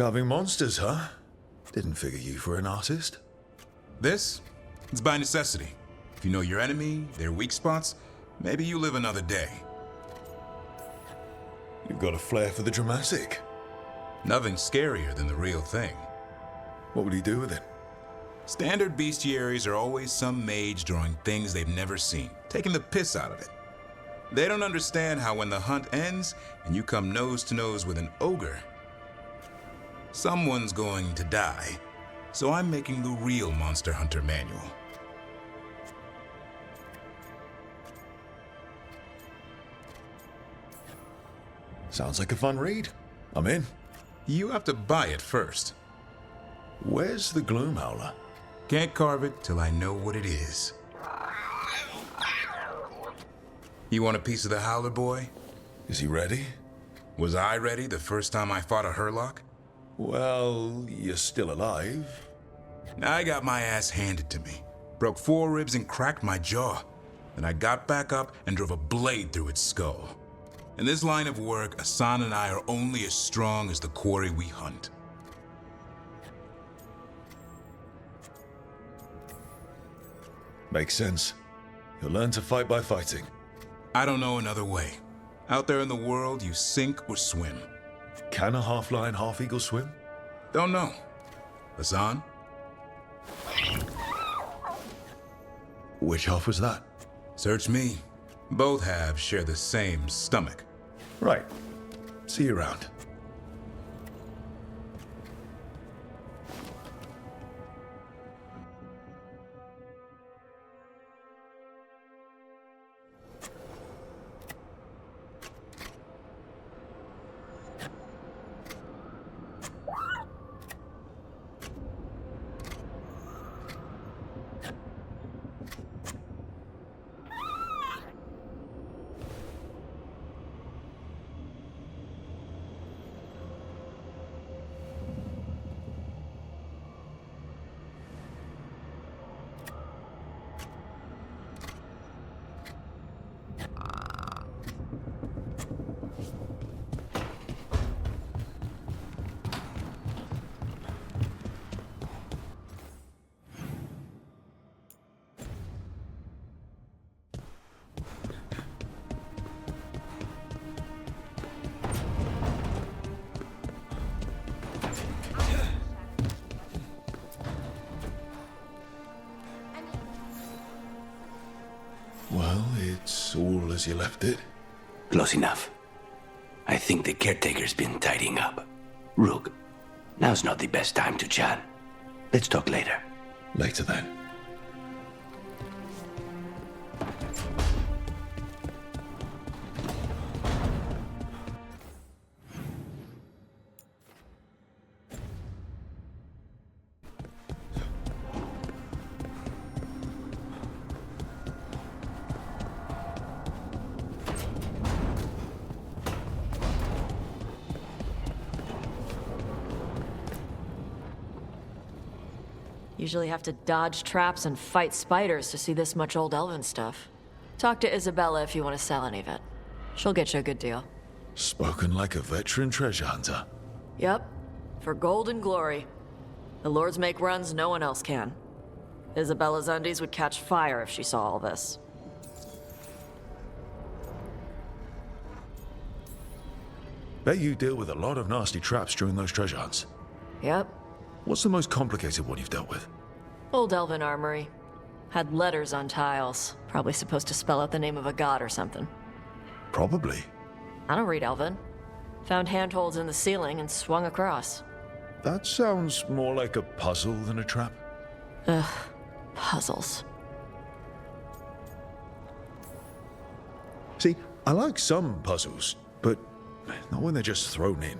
Carving monsters, huh? Didn't figure you for an artist. This? It's by necessity. If you know your enemy, their weak spots, maybe you live another day. You've got a flair for the dramatic. Nothing scarier than the real thing. What would he do with it? Standard bestiaries are always some mage drawing things they've never seen, taking the piss out of it. They don't understand how when the hunt ends and you come nose to nose with an ogre, someone's going to die. So I'm making the real Monster Hunter manual. Sounds like a fun read. I'm in. You have to buy it first. Where's the Gloom Howler? Can't carve it till I know what it is. You want a piece of the Howler, boy? Is he ready? Was I ready the first time I fought a Hurlock? Well, you're still alive. I got my ass handed to me. Broke 4 ribs and cracked my jaw. Then I got back up and drove a blade through its skull. In this line of work, Asan and I are only as strong as the quarry we hunt. Makes sense. You'll learn to fight by fighting. I don't know another way. Out there in the world, you sink or swim. Can a half-lion, half-eagle swim? Don't know. Asan? Which half was that? Search me. Both halves share the same stomach. Right. See you around. Well, it's all as you left it. Close enough. I think the caretaker's been tidying up. Rook, now's not the best time to chat. Let's talk later. Later then. Usually have to dodge traps and fight spiders to see this much old elven stuff. Talk to Isabella if you want to sell any of it. She'll get you a good deal. Spoken like a veteran treasure hunter. Yep. For gold and glory. The lords make runs no one else can. Isabella's undies would catch fire if she saw all this. Bet you deal with a lot of nasty traps during those treasure hunts. Yep. What's the most complicated one you've dealt with? Old elven armory. Had letters on tiles. Probably supposed to spell out the name of a god or something. Probably. I don't read elven. Found handholds in the ceiling and swung across. That sounds more like a puzzle than a trap. Ugh. Puzzles. See, I like some puzzles, but not when they're just thrown in.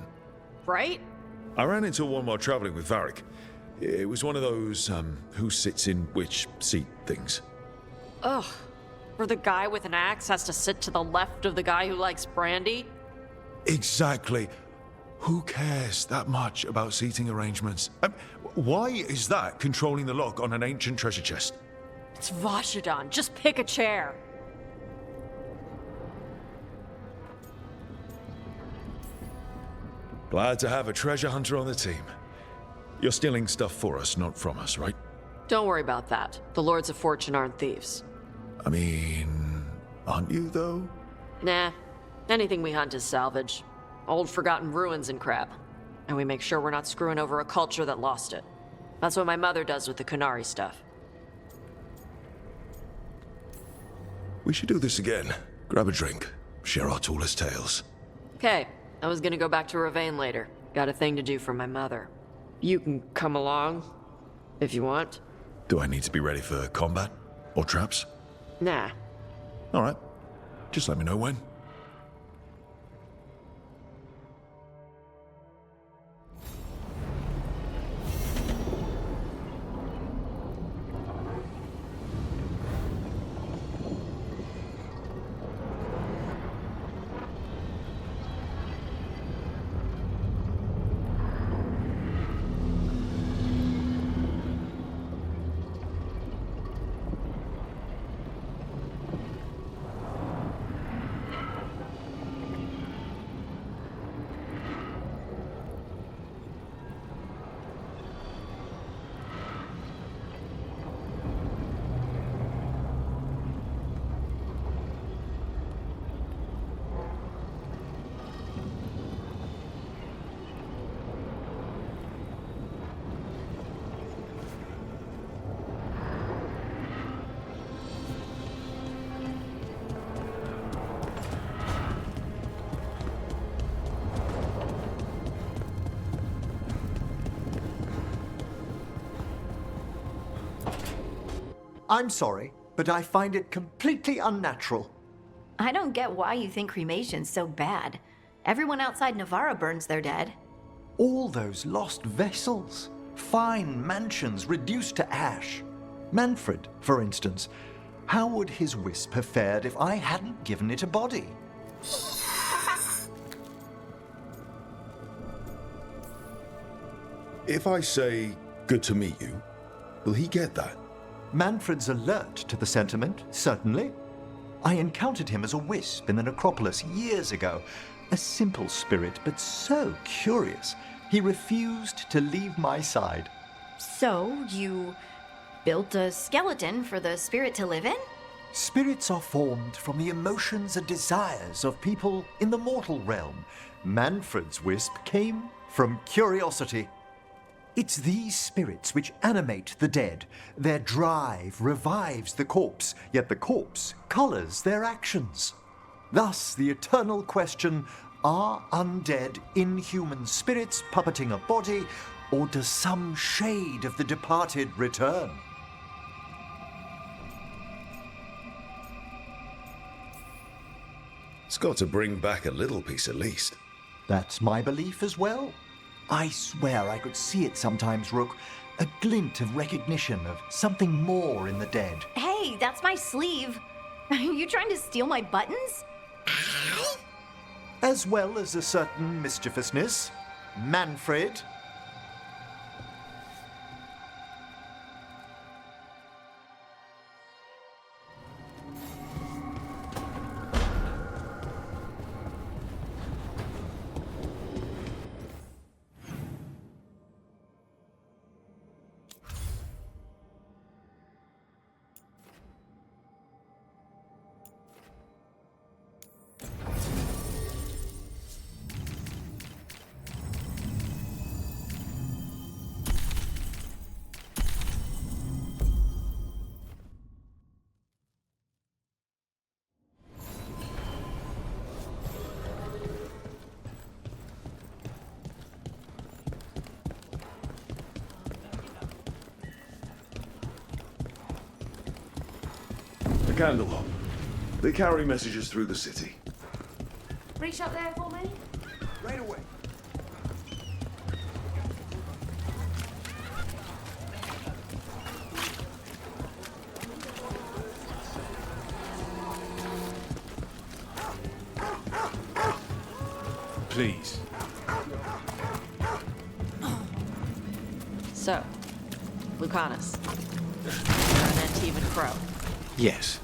Right? I ran into one while traveling with Varric. It was one of those, who sits in which seat things. Ugh. Where the guy with an axe has to sit to the left of the guy who likes brandy? Exactly. Who cares that much about seating arrangements? Why is that controlling the lock on an ancient treasure chest? It's Vashidon. Just pick a chair. Glad to have a treasure hunter on the team. You're stealing stuff for us, not from us, right? Don't worry about that. The Lords of Fortune aren't thieves. I mean, aren't you, though? Nah. Anything we hunt is salvage. Old forgotten ruins and crap. And we make sure we're not screwing over a culture that lost it. That's what my mother does with the Kunari stuff. We should do this again. Grab a drink. Share our tallest tales. Okay, I was gonna go back to Ravane later. Got a thing to do for my mother. You can come along, if you want. Do I need to be ready for combat? Or traps? Nah. All right. Just let me know when. I'm sorry, but I find it completely unnatural. I don't get why you think cremation's so bad. Everyone outside Navarra burns their dead. All those lost vessels, fine mansions reduced to ash. Manfred, for instance, how would his wisp have fared if I hadn't given it a body? If I say, good to meet you, will he get that? Manfred's alert to the sentiment, certainly. I encountered him as a wisp in the necropolis years ago. A simple spirit, but so curious. He refused to leave my side. So, you built a skeleton for the spirit to live in? Spirits are formed from the emotions and desires of people in the mortal realm. Manfred's wisp came from curiosity. It's these spirits which animate the dead. Their drive revives the corpse, yet the corpse colors their actions. Thus, the eternal question, are undead inhuman spirits puppeting a body, or does some shade of the departed return? It's got to bring back a little piece at least. That's my belief as well. I swear I could see it sometimes, Rook. A glint of recognition of something more in the dead. Hey, that's my sleeve. Are you trying to steal my buttons? As well as a certain mischievousness. Manfred. The candle. They carry messages through the city. Reach up there for me? Right away. Please. So, Lucanus. You're an Antivan crow. Yes.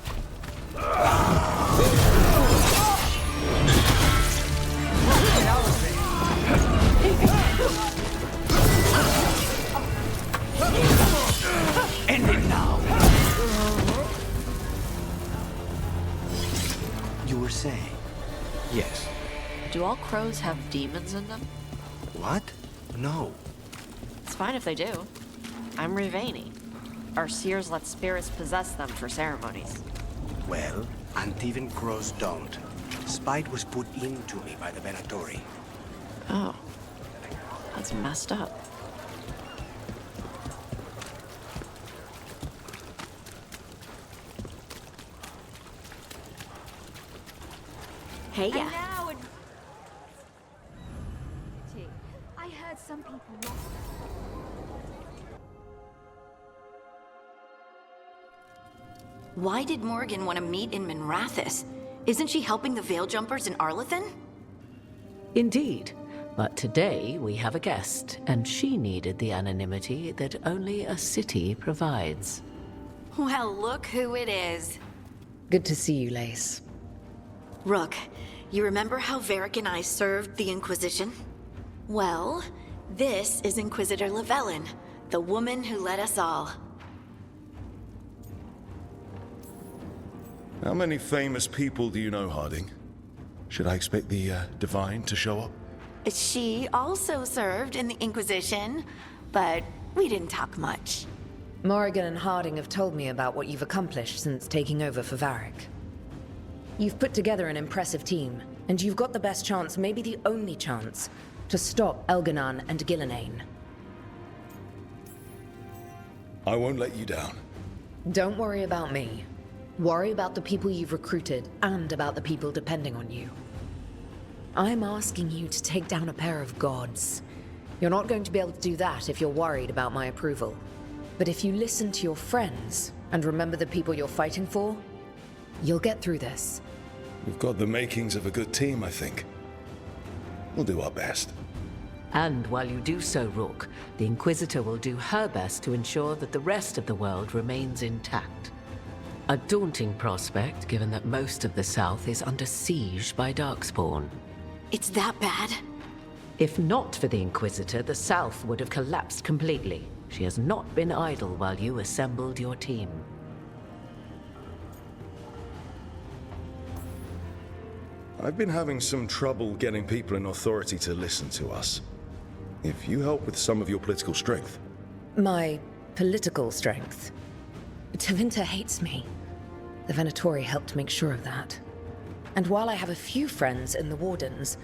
Do all crows have demons in them? What? No. It's fine if they do. I'm Rivani. Our seers let spirits possess them for ceremonies. Well, Antivan crows don't. Spite was put into me by the Venatori. Oh. That's messed up. Hey, And yeah. now I heard some people lost. Why did Morgan want to meet in Minrathous? Isn't she helping the Veil Jumpers in Arlathan? Indeed. But today we have a guest, and she needed the anonymity that only a city provides. Well, look who it is. Good to see you, Lace. Rook, you remember how Varric and I served the Inquisition? Well, this is Inquisitor Llewellyn, the woman who led us all. How many famous people do you know, Harding? Should I expect the Divine to show up? She also served in the Inquisition, but we didn't talk much. Morrigan and Harding have told me about what you've accomplished since taking over for Varric. You've put together an impressive team, and you've got the best chance, maybe the only chance, to stop Elganon and Gillenane. I won't let you down. Don't worry about me. Worry about the people you've recruited, and about the people depending on you. I'm asking you to take down a pair of gods. You're not going to be able to do that if you're worried about my approval. But if you listen to your friends, and remember the people you're fighting for, you'll get through this. We've got the makings of a good team, I think. We'll do our best. And while you do so, Rook, the Inquisitor will do her best to ensure that the rest of the world remains intact. A daunting prospect, given that most of the South is under siege by Darkspawn. It's that bad? If not for the Inquisitor, the South would have collapsed completely. She has not been idle while you assembled your team. I've been having some trouble getting people in authority to listen to us. If you help with some of your political strength. My political strength. Tevinter hates me. The Venatori helped make sure of that. And while I have a few friends in the Wardens,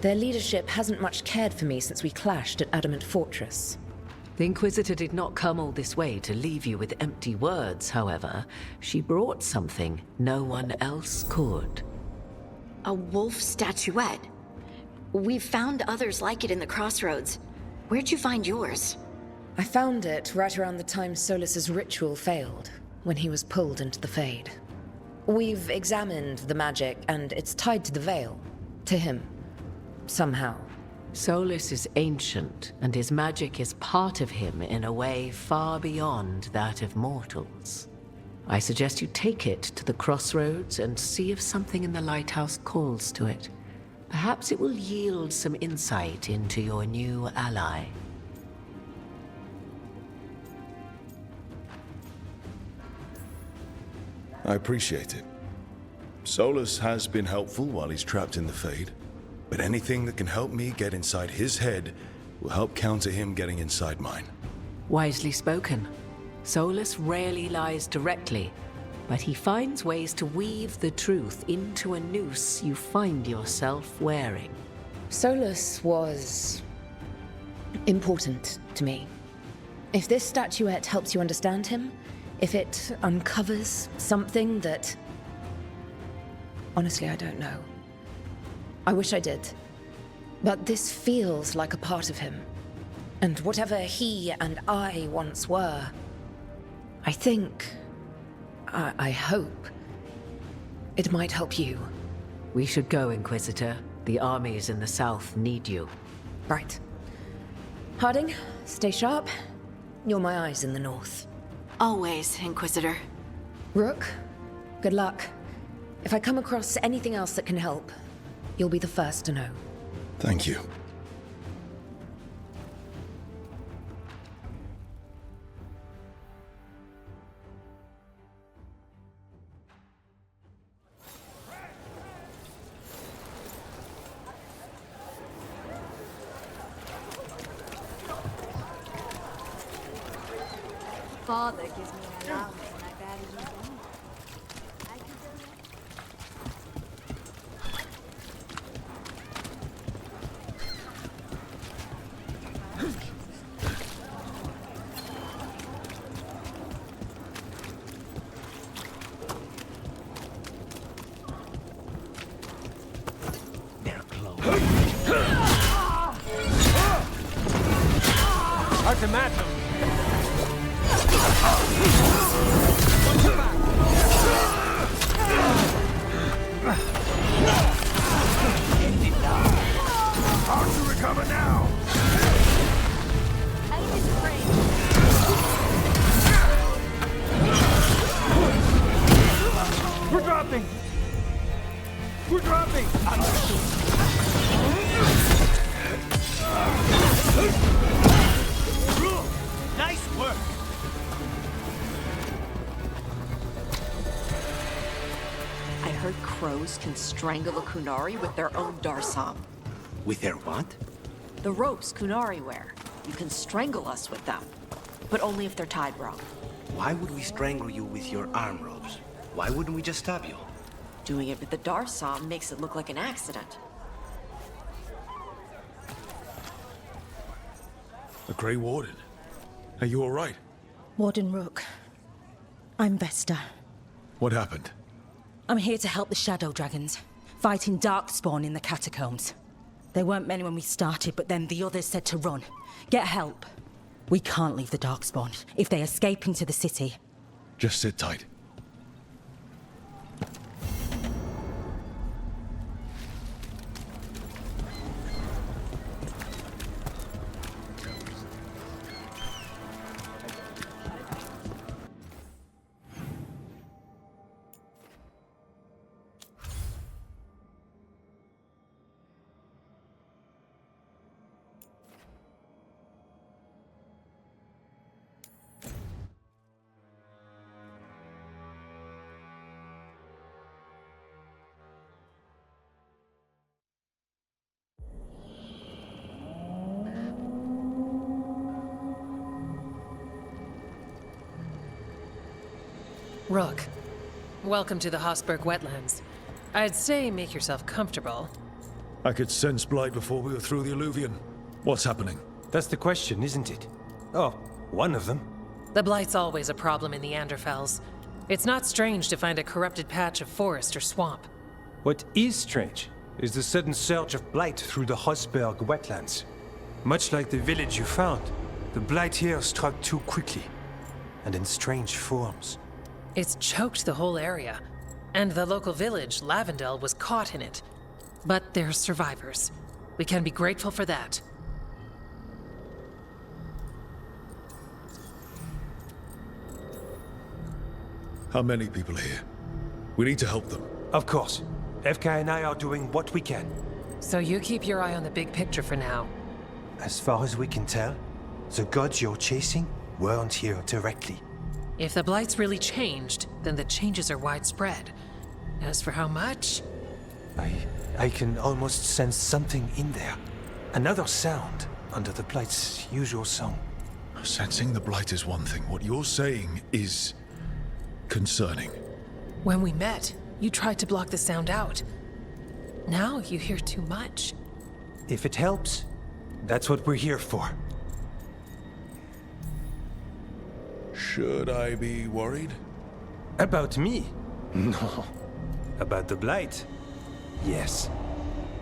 their leadership hasn't much cared for me since we clashed at Adamant Fortress. The Inquisitor did not come all this way to leave you with empty words, however. She brought something no one else could. A wolf statuette. We've found others like it in the crossroads. Where'd you find yours? I found it right around the time Solus's ritual failed, when he was pulled into the Fade. We've examined the magic, and it's tied to the Veil. To him. Somehow. Solus is ancient, and his magic is part of him in a way far beyond that of mortals. I suggest you take it to the crossroads and see if something in the lighthouse calls to it. Perhaps it will yield some insight into your new ally. I appreciate it. Solus has been helpful while he's trapped in the Fade, but anything that can help me get inside his head will help counter him getting inside mine. Wisely spoken. Solus rarely lies directly, but he finds ways to weave the truth into a noose you find yourself wearing. Solus was important to me. If this statuette helps you understand him, if it uncovers something that... Honestly, I don't know. I wish I did. But this feels like a part of him. And whatever he and I once were, I think... I hope... it might help you. We should go, Inquisitor. The armies in the south need you. Right. Harding, stay sharp. You're my eyes in the north. Always, Inquisitor. Rook, good luck. If I come across anything else that can help, you'll be the first to know. Thank you. father gives me an allowance and I barely use any. I can donate. They're close. Ultimatum! Hard to recover now! Enemies afraid. We're dropping! We're dropping! Nice work! I heard crows can strangle a Kunari with their own darsam. With their what? The ropes Kunari wear. You can strangle us with them. But only if they're tied wrong. Why would we strangle you with your arm ropes? Why wouldn't we just stab you? Doing it with the darsam makes it look like an accident. The Grey Warden. Are you all right? Warden Rook. I'm Vesta. What happened? I'm here to help the Shadow Dragons, fighting Darkspawn in the catacombs. There weren't many when we started, but then the others said to run. Get help. We can't leave the Darkspawn if they escape into the city. Just sit tight. Rook, welcome to the Hosberg wetlands. I'd say make yourself comfortable. I could sense blight before we were through the alluvion. What's happening? That's the question, isn't it? Oh, one of them. The blight's always a problem in the Anderfells. It's not strange to find a corrupted patch of forest or swamp. What is strange is the sudden surge of blight through the Hosberg wetlands. Much like the village you found, the blight here struck too quickly, and in strange forms. It's choked the whole area, and the local village, Lavendel, was caught in it. But they're survivors. We can be grateful for that. How many people are here? We need to help them. Of course. FK and I are doing what we can. So you keep your eye on the big picture for now. As far as we can tell, the gods you're chasing weren't here directly. If the blight's really changed, then the changes are widespread. As for how much? I can almost sense something in there. Another sound under the blight's usual song. Sensing the blight is one thing. What you're saying is concerning. When we met, you tried to block the sound out. Now you hear too much. If it helps, that's what we're here for. Should I be worried? About me? No. About the blight? Yes.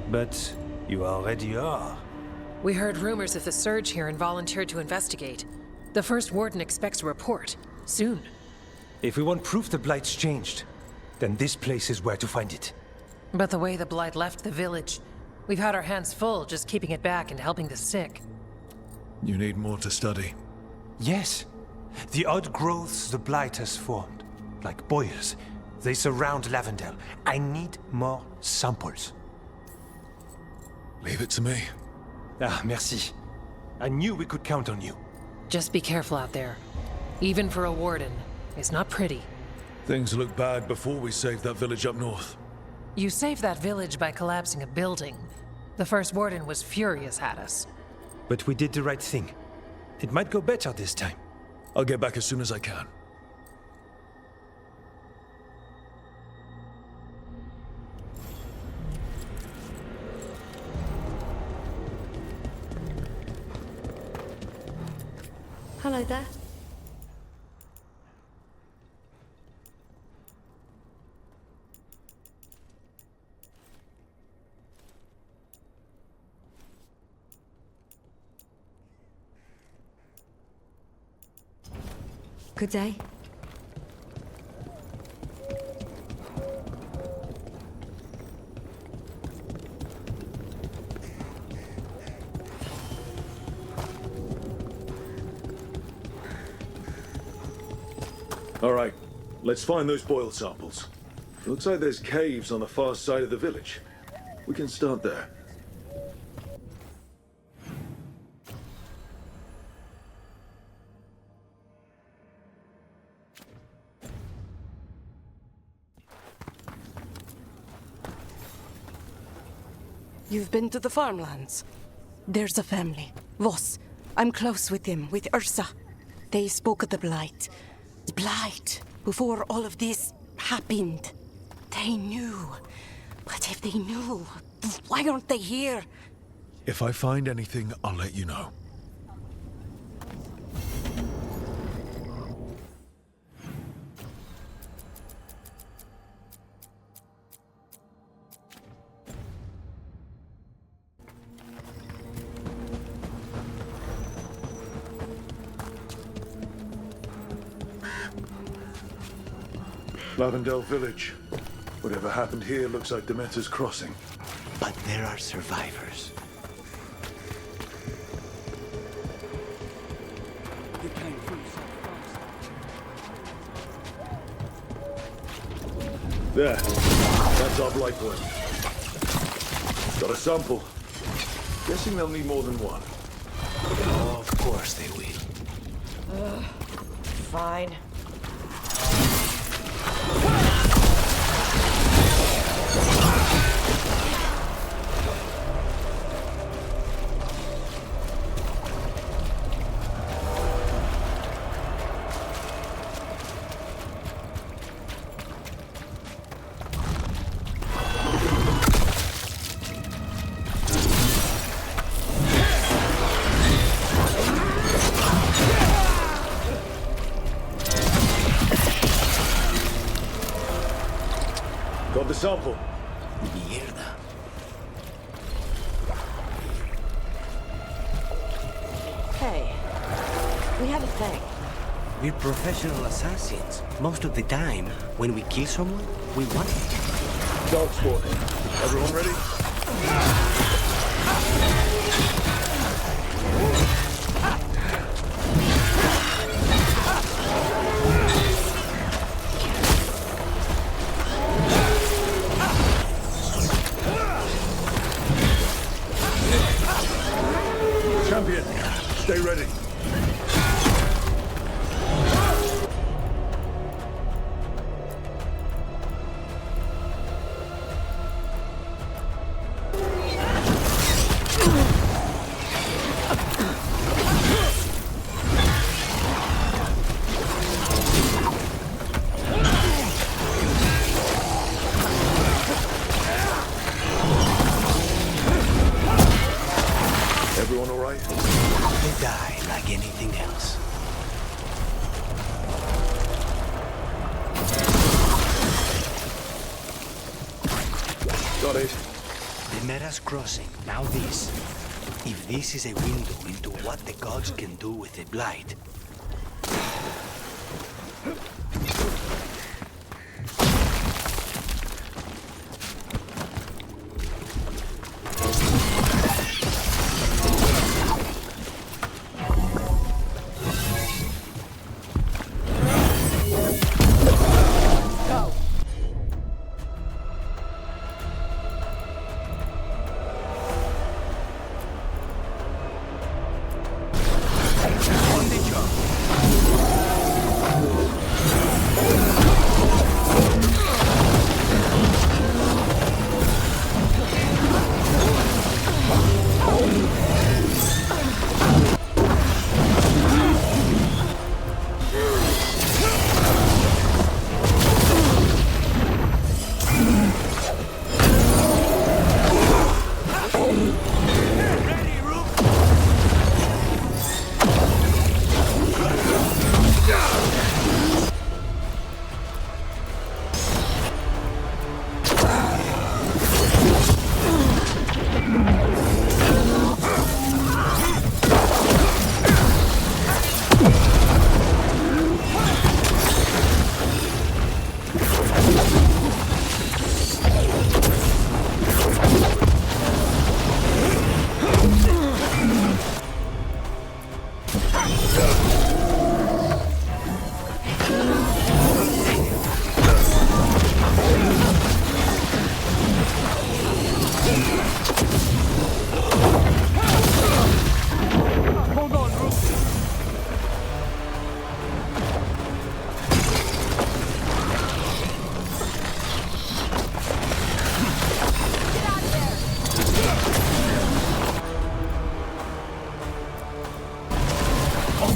But you already are. We heard rumors of the surge here and volunteered to investigate. The first warden expects a report. Soon. If we want proof the blight's changed, then this place is where to find it. But the way the blight left the village, we've had our hands full just keeping it back and helping the sick. You need more to study. Yes. The odd growths the blight has formed, like boils, they surround Lavendel. I need more samples. Leave it to me. Ah, merci. I knew we could count on you. Just be careful out there. Even for a warden, it's not pretty. Things looked bad before we saved that village up north. You saved that village by collapsing a building. The first warden was furious at us. But we did the right thing. It might go better this time. I'll get back as soon as I can. Hello there. Good day. All right, let's find those boil samples. Looks like there's caves on the far side of the village. We can start there. You've been to the farmlands? There's a family. Voss. I'm close with them, with Ursa. They spoke of the Blight. The Blight. Before all of this happened. They knew. But if they knew, why aren't they here? If I find anything, I'll let you know. Lavendel Village. Whatever happened here looks like Demeter's Crossing. But there are survivors. There. That's our blight point. Got a sample. Guessing they'll need more than one. Oh, of course they will. Fine. Got the sample. Mierda. Hey, we have a thing. We're professional assassins. Most of the time, when we kill someone, we want it. Darkspawn. Everyone ready? Champion, stay ready. Everyone all right? They die like anything else. Got it. The Mera's Crossing. Now this. If this is a window into what the gods can do with a blight,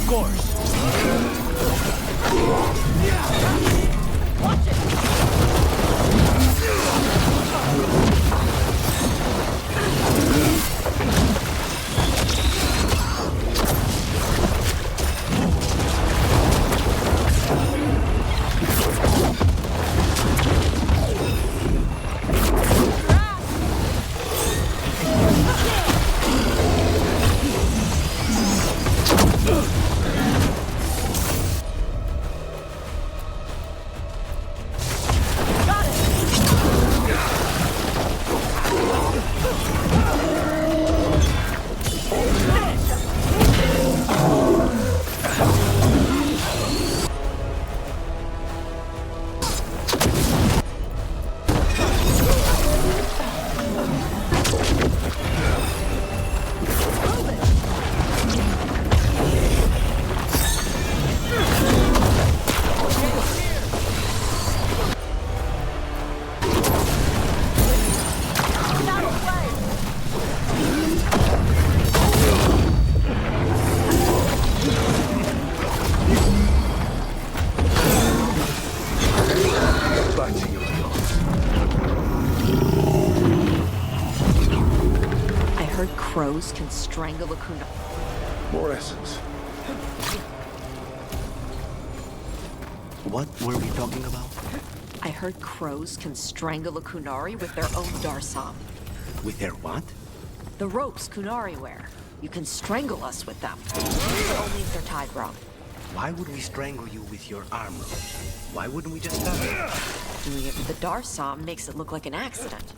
course. Watch it! Crows can strangle a kunai. More essence. What were we talking about? I heard crows can strangle a kunari with their own darsam. With their what? The ropes kunari wear. You can strangle us with them. But only if they're tied wrong. Why would we strangle you with your arm ropes? Why wouldn't we just stop it? Doing it with the darsam makes it look like an accident.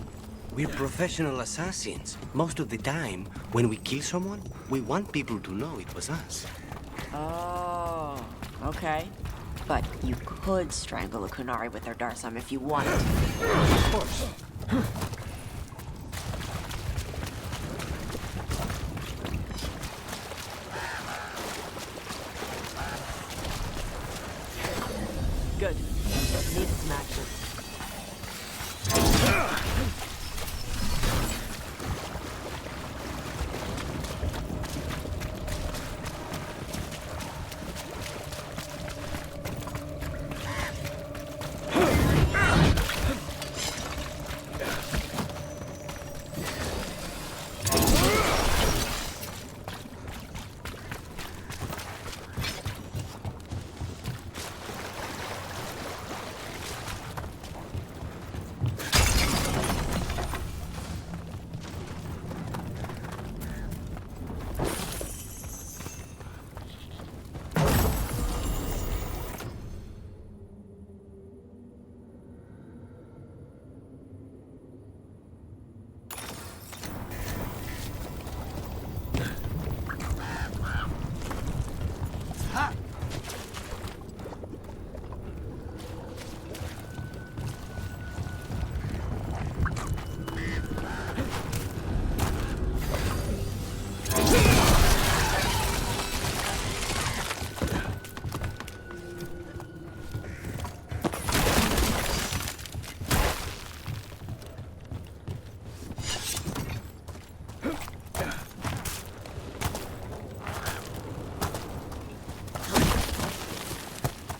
We're professional assassins. Most of the time, when we kill someone, we want people to know it was us. Oh, okay. But you could strangle a kunari with their darsam if you wanted. Of course. Good. Needed some action.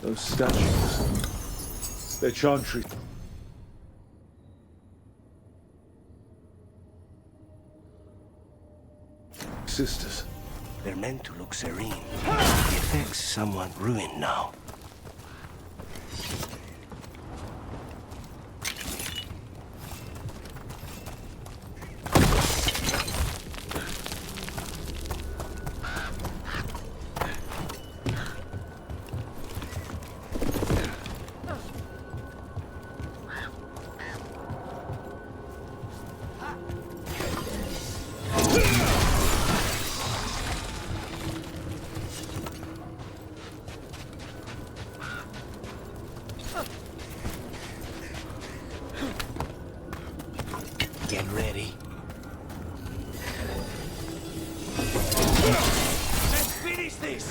Those statues. They're chantry. Sisters. They're meant to look serene. The effect's somewhat ruined now. Get ready. Let's finish this!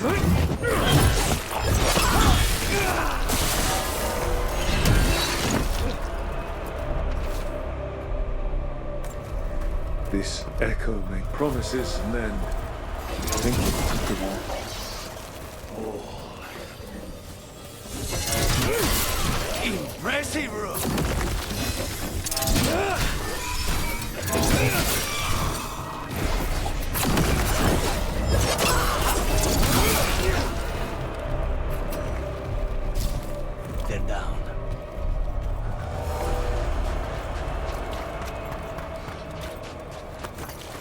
This echo made promises and then I think it took them all. Impressive, Rook! They're down.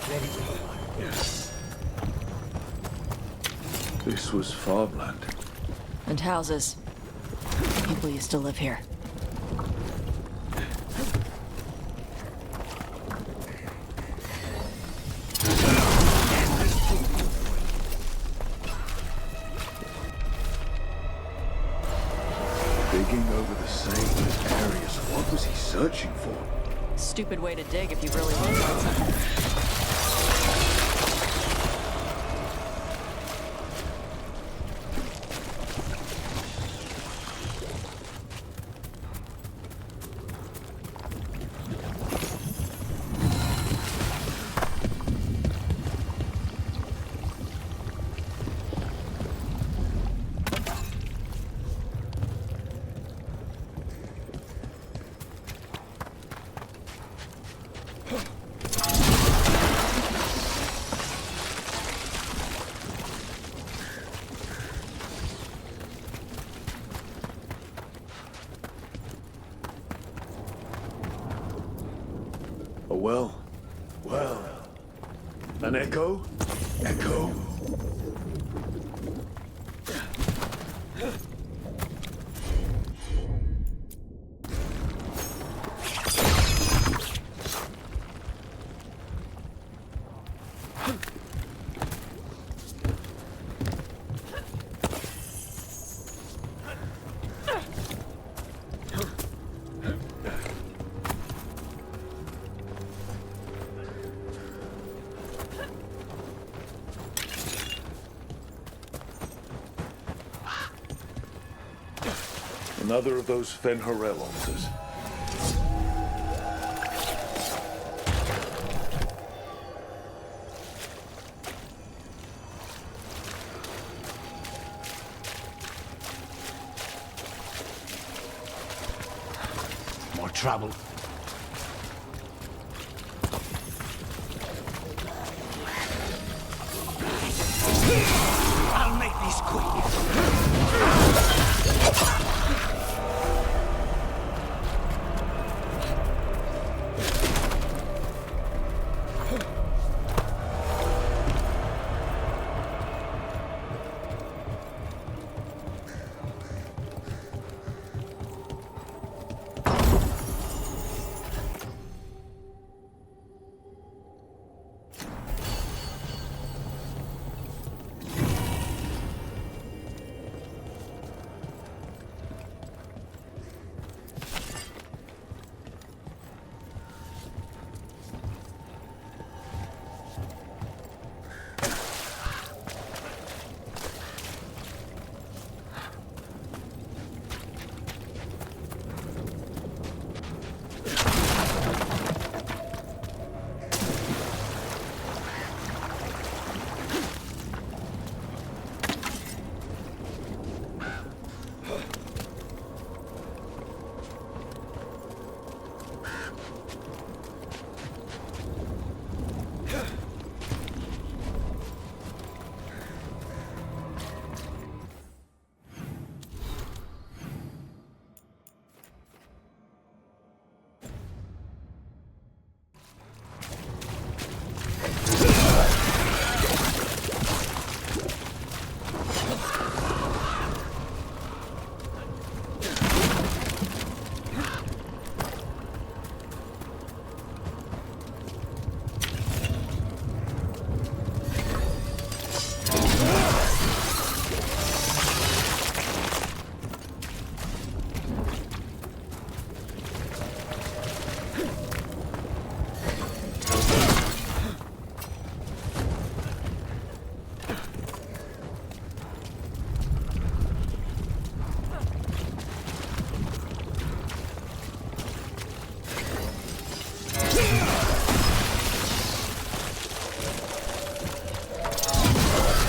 Ready. Yes. This was farmland. And houses. People used to live here. Digging over the same areas. What was he searching for? Stupid way to dig if you really want to find something. A well. Well. An echo? Echo. Another of those Fen'Harel altars. More trouble. I'll make this quick.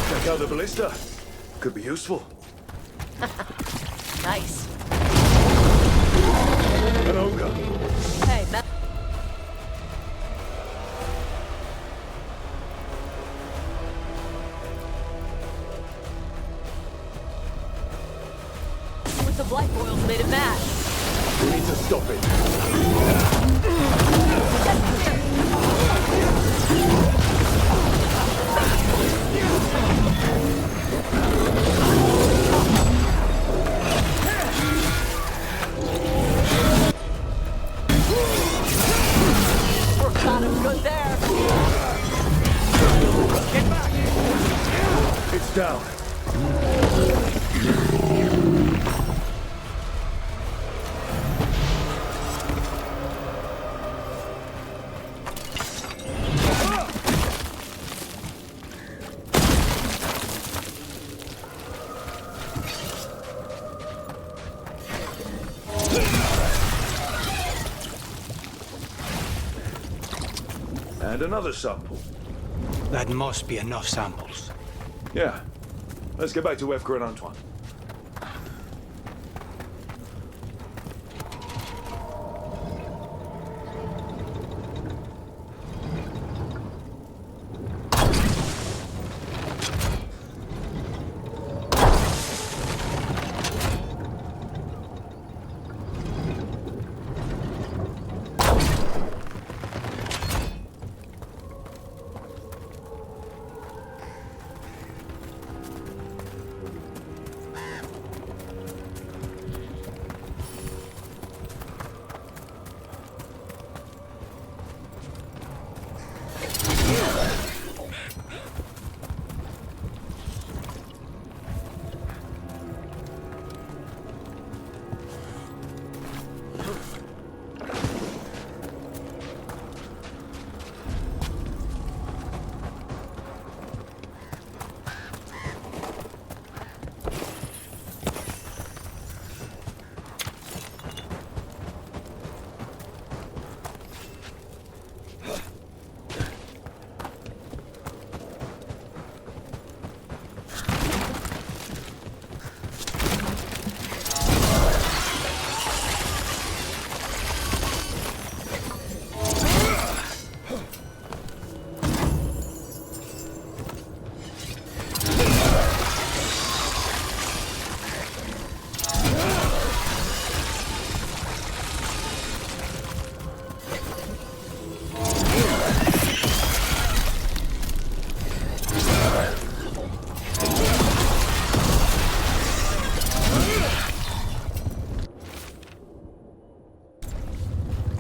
Check out the ballista. Could be useful. Nice. An ogre. Hey, that. With the blight boils made it mad. We need to stop it. Got him good there. Get back! It's down. And another sample. That must be enough samples. Yeah. Let's get back to Veilguard and Antoine.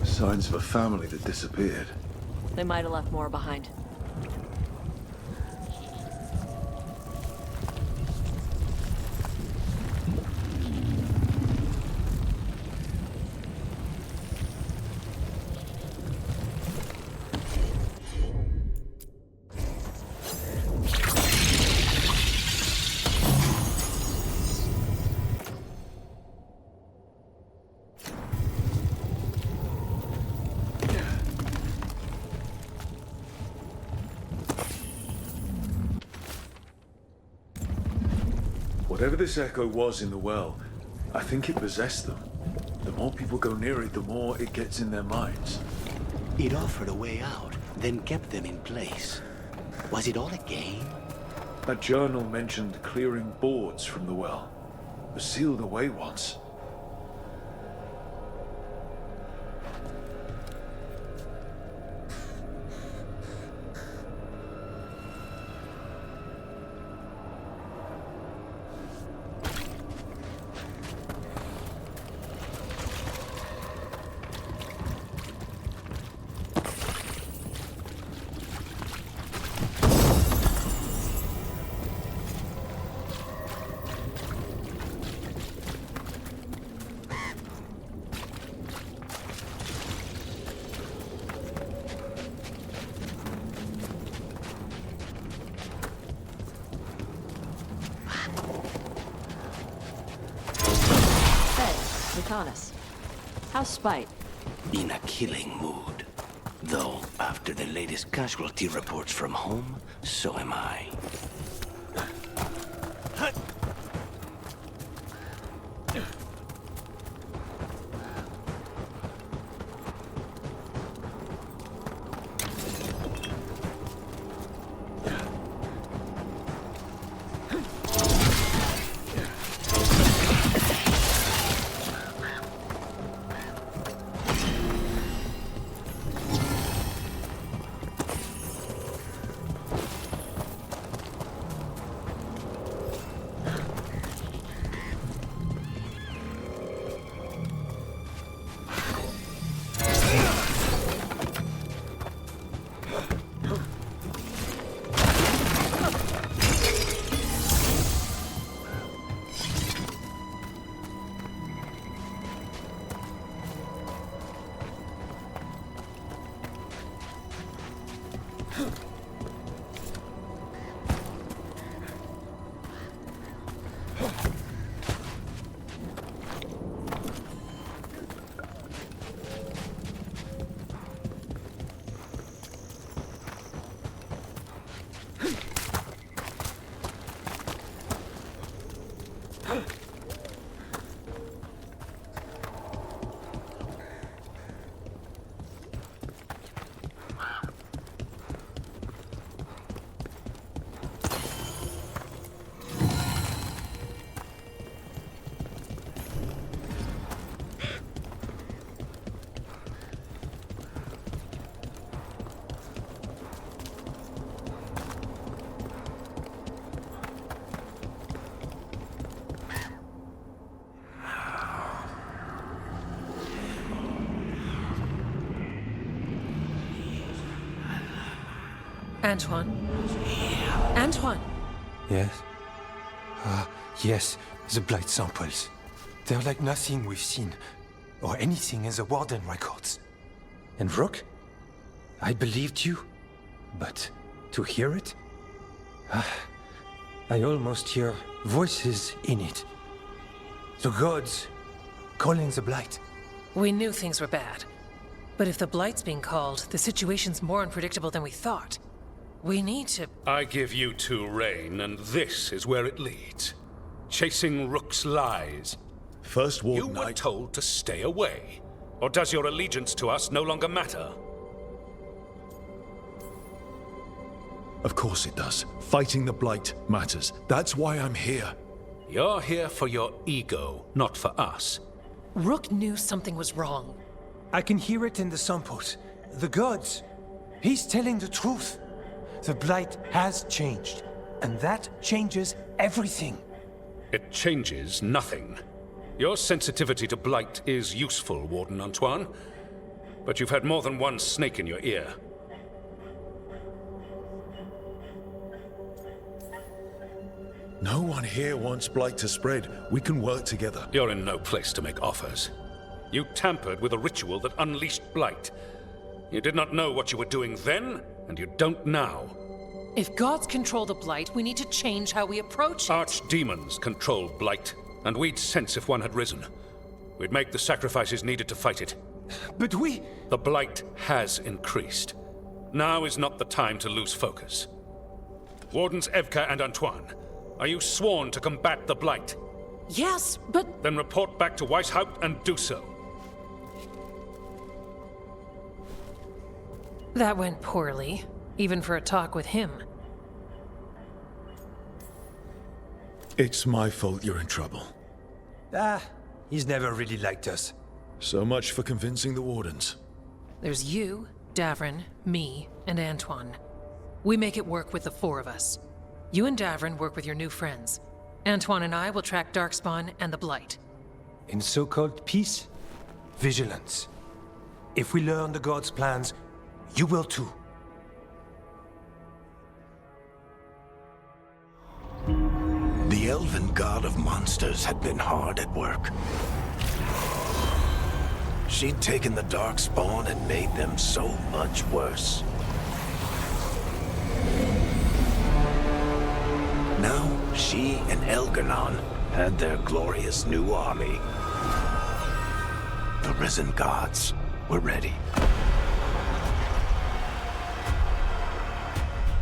Signs of a family that disappeared. They might have left more behind. Whatever this echo was in the well, I think it possessed them. The more people go near it, the more it gets in their minds. It offered a way out, then kept them in place. Was it all a game? That journal mentioned clearing boards from the well. It was sealed away once. Lucanus. How's Spite? In a killing mood. Though, after the latest casualty reports from home, so am I. Antoine? Antoine! Yes? Yes, the blight samples. They're like nothing we've seen, or anything in the Warden records. And Rook? I believed you, but to hear it? I almost hear voices in it. The gods calling the blight. We knew things were bad. But if the Blight's being called, the situation's more unpredictable than we thought. We need to... I give you two reign, and this is where it leads. Chasing Rook's lies. First Warden, You were told to stay away. Or does your allegiance to us no longer matter? Of course it does. Fighting the Blight matters. That's why I'm here. You're here for your ego, not for us. Rook knew something was wrong. I can hear it in the samples. The gods. He's telling the truth. The blight has changed, and that changes everything. It changes nothing. Your sensitivity to blight is useful, Warden Antoine. But you've had more than one snake in your ear. No one here wants Blight to spread. We can work together. You're in no place to make offers. You tampered with a ritual that unleashed blight. You did not know what you were doing then, and you don't now. If gods control the Blight, we need to change how we approach it. Archdemons control blight, and we'd sense if one had risen. We'd make the sacrifices needed to fight it. But we... The blight has increased. Now is not the time to lose focus. Wardens Evka and Antoine, are you sworn to combat the blight? Yes, but... Then report back to Weishaupt and do so. That went poorly, even for a talk with him. It's my fault you're in trouble. He's never really liked us. So much for convincing the Wardens. There's you, Davrin, me, and Antoine. We make it work with the four of us. You and Davrin work with your new friends. Antoine and I will track Darkspawn and the Blight. In so-called peace, vigilance. If we learn the gods' plans, you will too. The elven god of monsters had been hard at work. She'd taken the Darkspawn and made them so much worse. Now, she and Elgar'nan had their glorious new army. The risen gods were ready.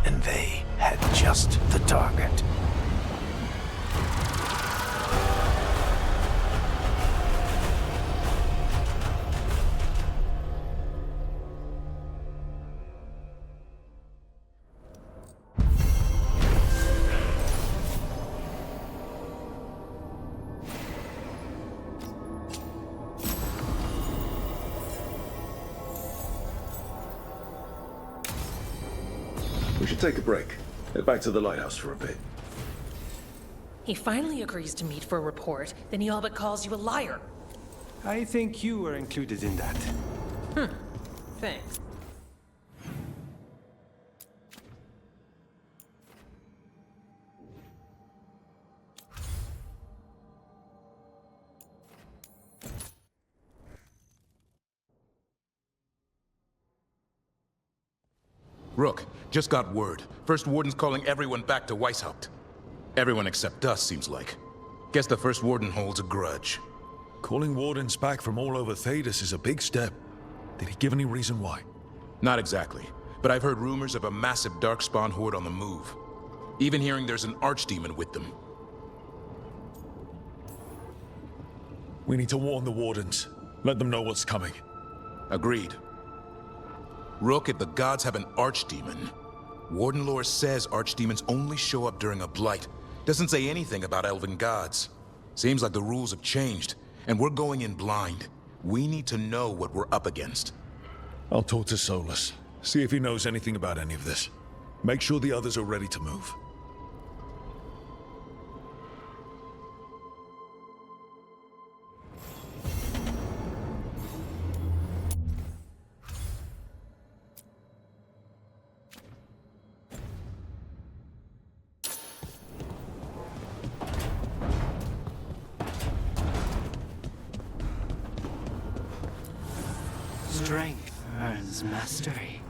And they had just the target. We should take a break. Head back to the lighthouse for a bit. He finally agrees to meet for a report, then he all but calls you a liar. I think you were included in that. Thanks. Rook, just got word. First Warden's calling everyone back to Weishaupt. Everyone except us, seems like. Guess the First Warden holds a grudge. Calling Wardens back from all over Thedas is a big step. Did he give any reason why? Not exactly, but I've heard rumors of a massive Darkspawn horde on the move. Even hearing there's an Archdemon with them. We need to warn the Wardens. Let them know what's coming. Agreed. Rook, if the gods have an Archdemon, Warden lore says Archdemons only show up during a blight. Doesn't say anything about elven gods. Seems like the rules have changed, and we're going in blind. We need to know what we're up against. I'll talk to Solus. See if he knows anything about any of this. Make sure the others are ready to move. Strength earns mastery.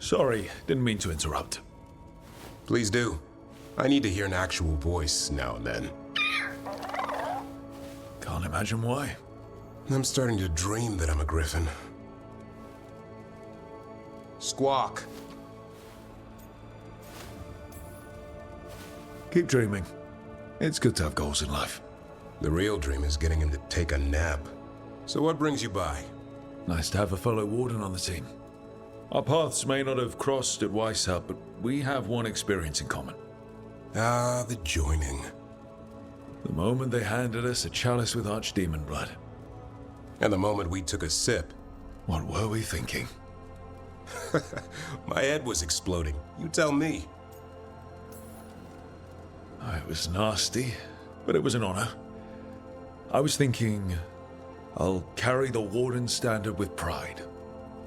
Sorry, didn't mean to interrupt. Please do. I need to hear an actual voice now and then. Can't imagine why. I'm starting to dream that I'm a griffin. Squawk. Keep dreaming. It's good to have goals in life. The real dream is getting him to take a nap. So what brings you by? Nice to have a fellow warden on the team. Our paths may not have crossed at Weishaupt, but we have one experience in common. Ah, the joining. The moment they handed us a chalice with archdemon blood. And the moment we took a sip. What were we thinking? My head was exploding. You tell me. It was nasty, but it was an honor. I was thinking, I'll carry the warden standard with pride.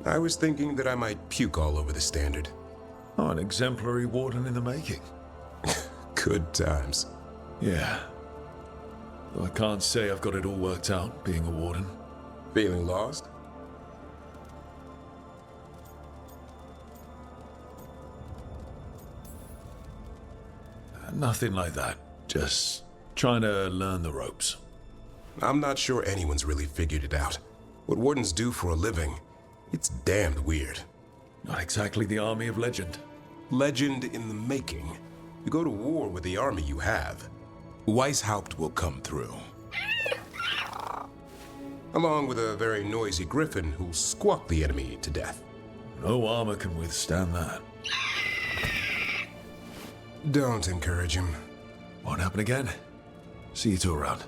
I was thinking that I might puke all over the standard. Oh, an exemplary warden in the making. Good times. Yeah. Though I can't say I've got it all worked out, being a warden. Feeling lost? Nothing like that. Just trying to learn the ropes. I'm not sure anyone's really figured it out. What wardens do for a living, it's damned weird. Not exactly the army of legend. Legend in the making. You go to war with the army you have. Weishaupt will come through. Along with a very noisy griffin who'll squawk the enemy to death. No armor can withstand that. Don't encourage him. Won't happen again. See you two around.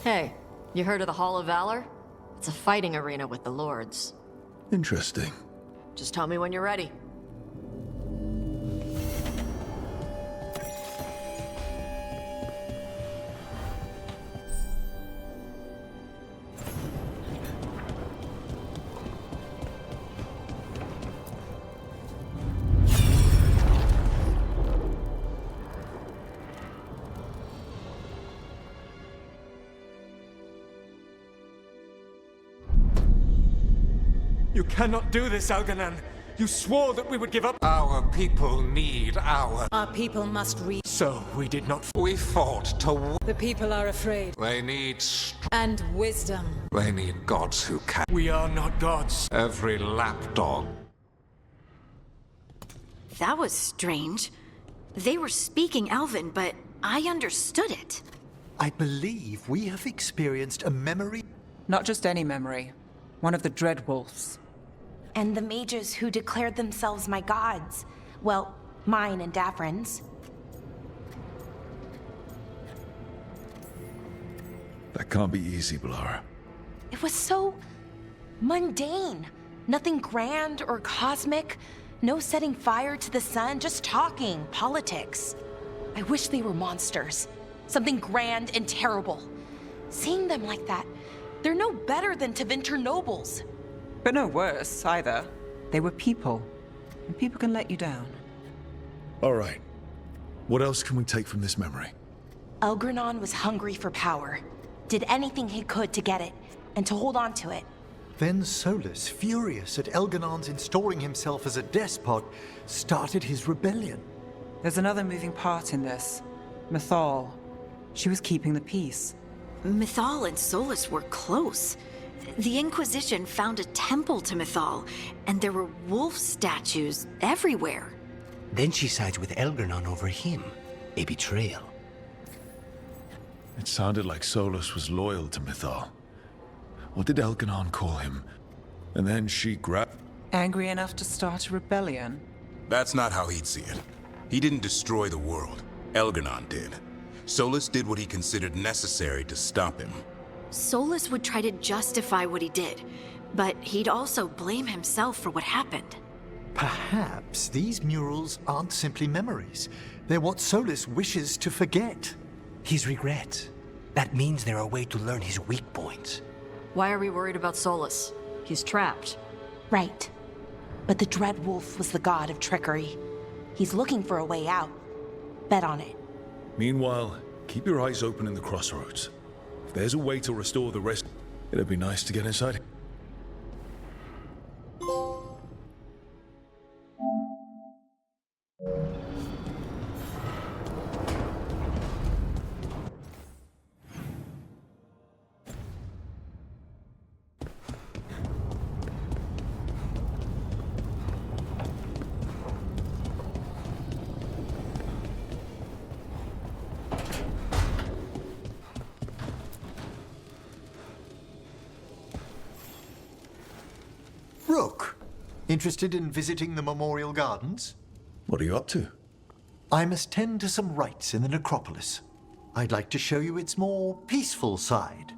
Hey, you heard of the Hall of Valor? It's a fighting arena with the lords. Interesting. Just tell me when you're ready. You cannot do this, Algernon. You swore that we would give up. Our people need our... Our people must read. So we did not... We fought to... The people are afraid. They need... And wisdom. They need gods who can... We are not gods. Every lapdog. That was strange. They were speaking Elven, but I understood it. I believe we have experienced a memory. Not just any memory. One of the Dreadwolves. And the mages who declared themselves my gods. Well, mine and Davrin's. That can't be easy, Blara. It was so mundane. Nothing grand or cosmic. No setting fire to the sun, just talking politics. I wish they were monsters. Something grand and terrible. Seeing them like that, they're no better than Tevinter nobles. But no worse, either. They were people. And people can let you down. All right. What else can we take from this memory? Elgranon was hungry for power. Did anything he could to get it, and to hold on to it. Then Solus, furious at Elganon's installing himself as a despot, started his rebellion. There's another moving part in this. Mythal. She was keeping the peace. Mythal and Solus were close. The Inquisition found a temple to Mythal, and there were wolf statues everywhere. Then she sides with Elgranon over him. A betrayal. It sounded like Solus was loyal to Mythal. What did Elganon call him? And then she grabbed... Angry enough to start a rebellion? That's not how he'd see it. He didn't destroy the world. Elganon did. Solus did what he considered necessary to stop him. Solus would try to justify what he did, but he'd also blame himself for what happened. Perhaps these murals aren't simply memories. They're what Solus wishes to forget. His regrets. That means they're a way to learn his weak points. Why are we worried about Solus? He's trapped. Right. But the Dreadwolf was the god of trickery. He's looking for a way out. Bet on it. Meanwhile, keep your eyes open in the crossroads. If there's a way to restore the rest, it'd be nice to get inside. Rook, interested in visiting the Memorial Gardens? What are you up to? I must tend to some rites in the necropolis. I'd like to show you its more peaceful side.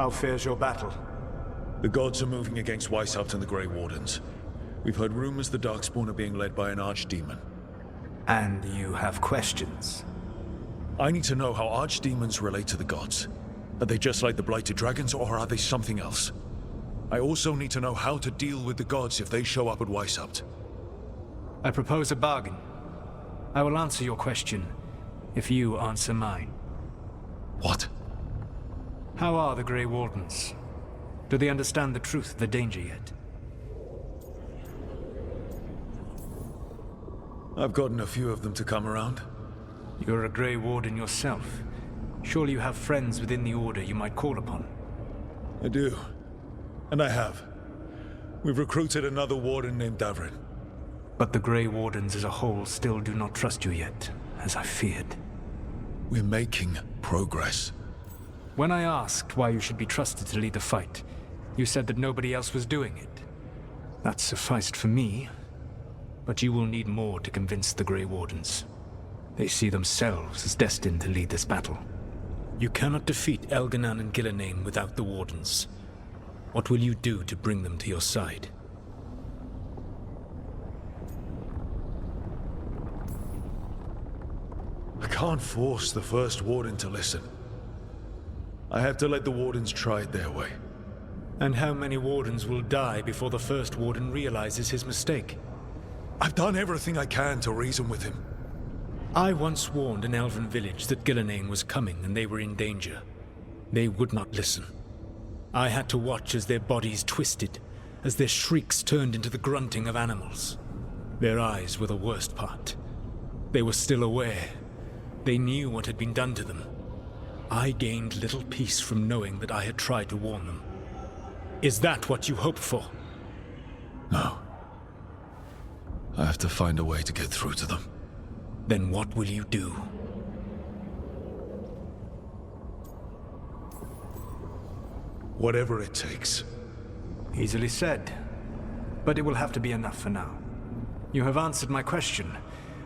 How fares your battle? The gods are moving against Weishaupt and the Grey Wardens. We've heard rumors the Darkspawn are being led by an archdemon. And you have questions? I need to know how archdemons relate to the gods. Are they just like the Blighted Dragons, or are they something else? I also need to know how to deal with the gods if they show up at Weishaupt. I propose a bargain. I will answer your question if you answer mine. What? How are the Grey Wardens? Do they understand the truth of the danger yet? I've gotten a few of them to come around. You're a Grey Warden yourself. Surely you have friends within the Order you might call upon. I do. And I have. We've recruited another Warden named Davrin. But the Grey Wardens as a whole still do not trust you yet, as I feared. We're making progress. When I asked why you should be trusted to lead the fight, you said that nobody else was doing it. That sufficed for me, but you will need more to convince the Grey Wardens. They see themselves as destined to lead this battle. You cannot defeat Elganan and Gillenane without the Wardens. What will you do to bring them to your side? I can't force the first Warden to listen. I have to let the Wardens try it their way. And how many Wardens will die before the first Warden realizes his mistake? I've done everything I can to reason with him. I once warned an elven village that Gillenane was coming and they were in danger. They would not listen. I had to watch as their bodies twisted, as their shrieks turned into the grunting of animals. Their eyes were the worst part. They were still aware. They knew what had been done to them. I gained little peace from knowing that I had tried to warn them. Is that what you hoped for? No. I have to find a way to get through to them. Then what will you do? Whatever it takes. Easily said. But it will have to be enough for now. You have answered my question,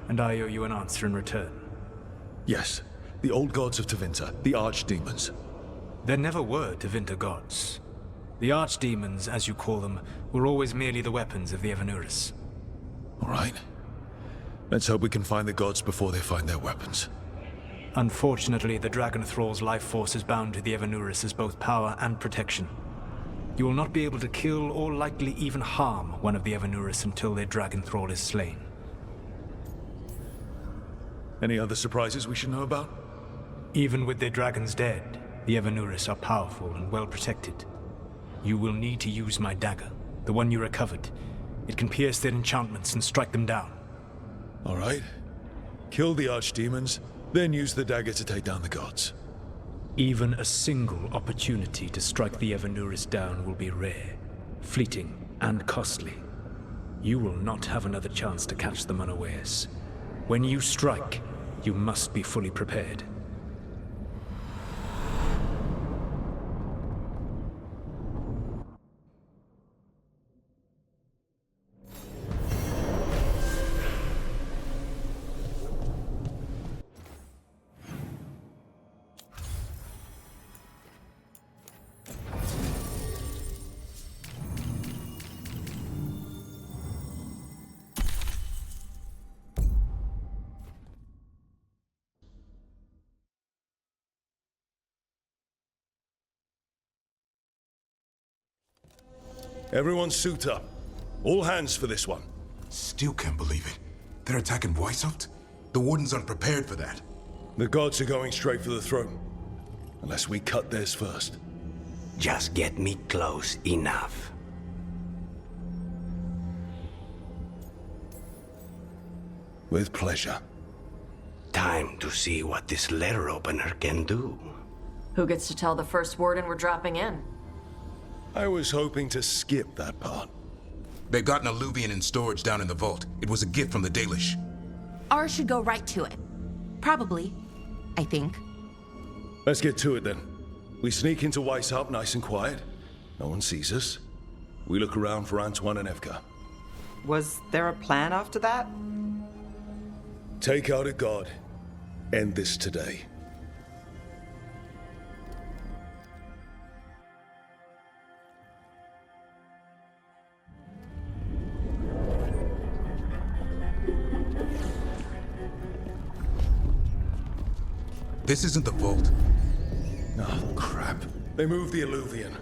and I owe you an answer in return. Yes. The old gods of Tevinter, the archdemons. There never were Tevinter gods. The archdemons, as you call them, were always merely the weapons of the Evanuris. All right. Let's hope we can find the gods before they find their weapons. Unfortunately, the Dragon Thrall's life force is bound to the Evanuris as both power and protection. You will not be able to kill or likely even harm one of the Evanuris until their Dragon Thrall is slain. Any other surprises we should know about? Even with their dragons dead, the Evanuris are powerful and well protected. You will need to use my dagger, the one you recovered. It can pierce their enchantments and strike them down. All right. Kill the archdemons, then use the dagger to take down the gods. Even a single opportunity to strike the Evanuris down will be rare, fleeting, and costly. You will not have another chance to catch them unawares. When you strike, you must be fully prepared. Everyone suit up. All hands for this one. Still can't believe it. They're attacking Weishaupt? The Wardens aren't prepared for that. The gods are going straight for the throne. Unless we cut theirs first. Just get me close enough. With pleasure. Time to see what this letter opener can do. Who gets to tell the first warden we're dropping in? I was hoping to skip that part. They've got an alluvian in storage down in the vault. It was a gift from the Dalish. Ours should go right to it. Probably. I think. Let's get to it then. We sneak into Weishaupt nice and quiet. No one sees us. We look around for Antoine and Evka. Was there a plan after that? Take out a god. End this today. This isn't the vault. Oh, crap. They moved the alluvian.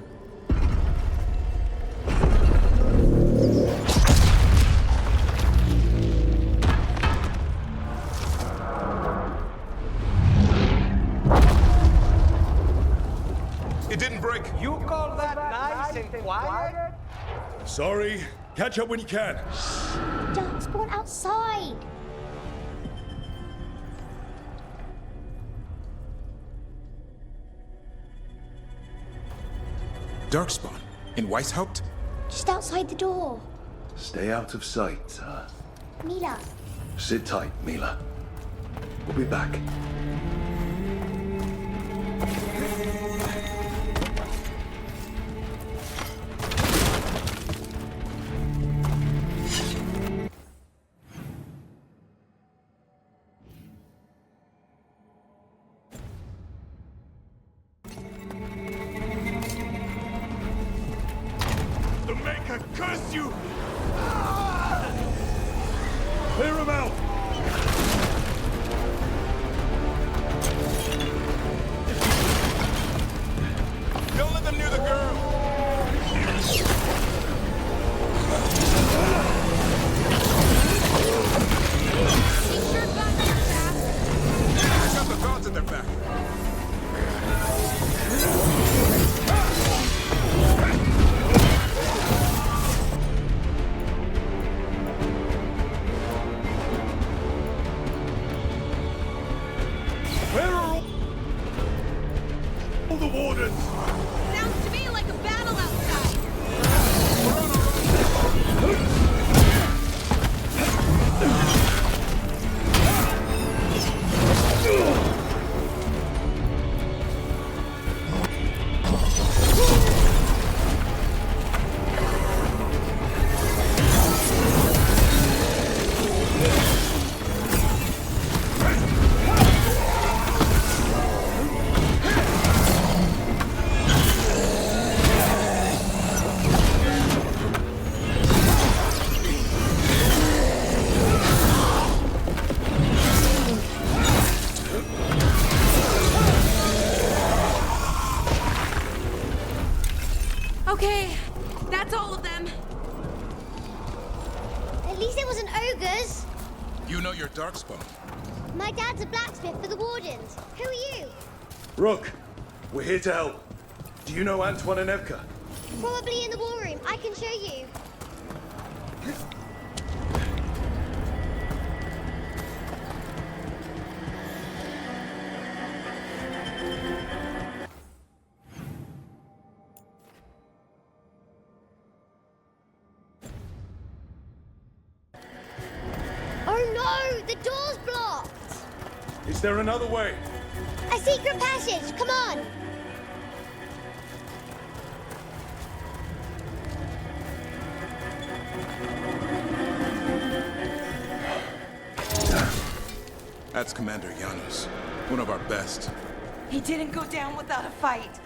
It didn't break. You call that nice and quiet? Sorry. Catch up when you can. Darkspawn outside. Darkspawn? In Weishaupt? Just outside the door. Stay out of sight, Mila. Sit tight, Mila. We'll be back. The Maker curse you! Clear him out! Don't let them near the girl! I got the gods at their back. Where are all the wardens? Sounds to me like a battle outside. Okay, that's all of them. At least it wasn't ogres. You know your Darkspawn. My dad's a blacksmith for the Wardens. Who are you? Rook, we're here to help. Do you know Antoine and Evka? Probably in the war room. I can show you. Oh no! The door's blocked! Is there another way? A secret passage! Come on! That's Commander Janos, one of our best. He didn't go down without a fight.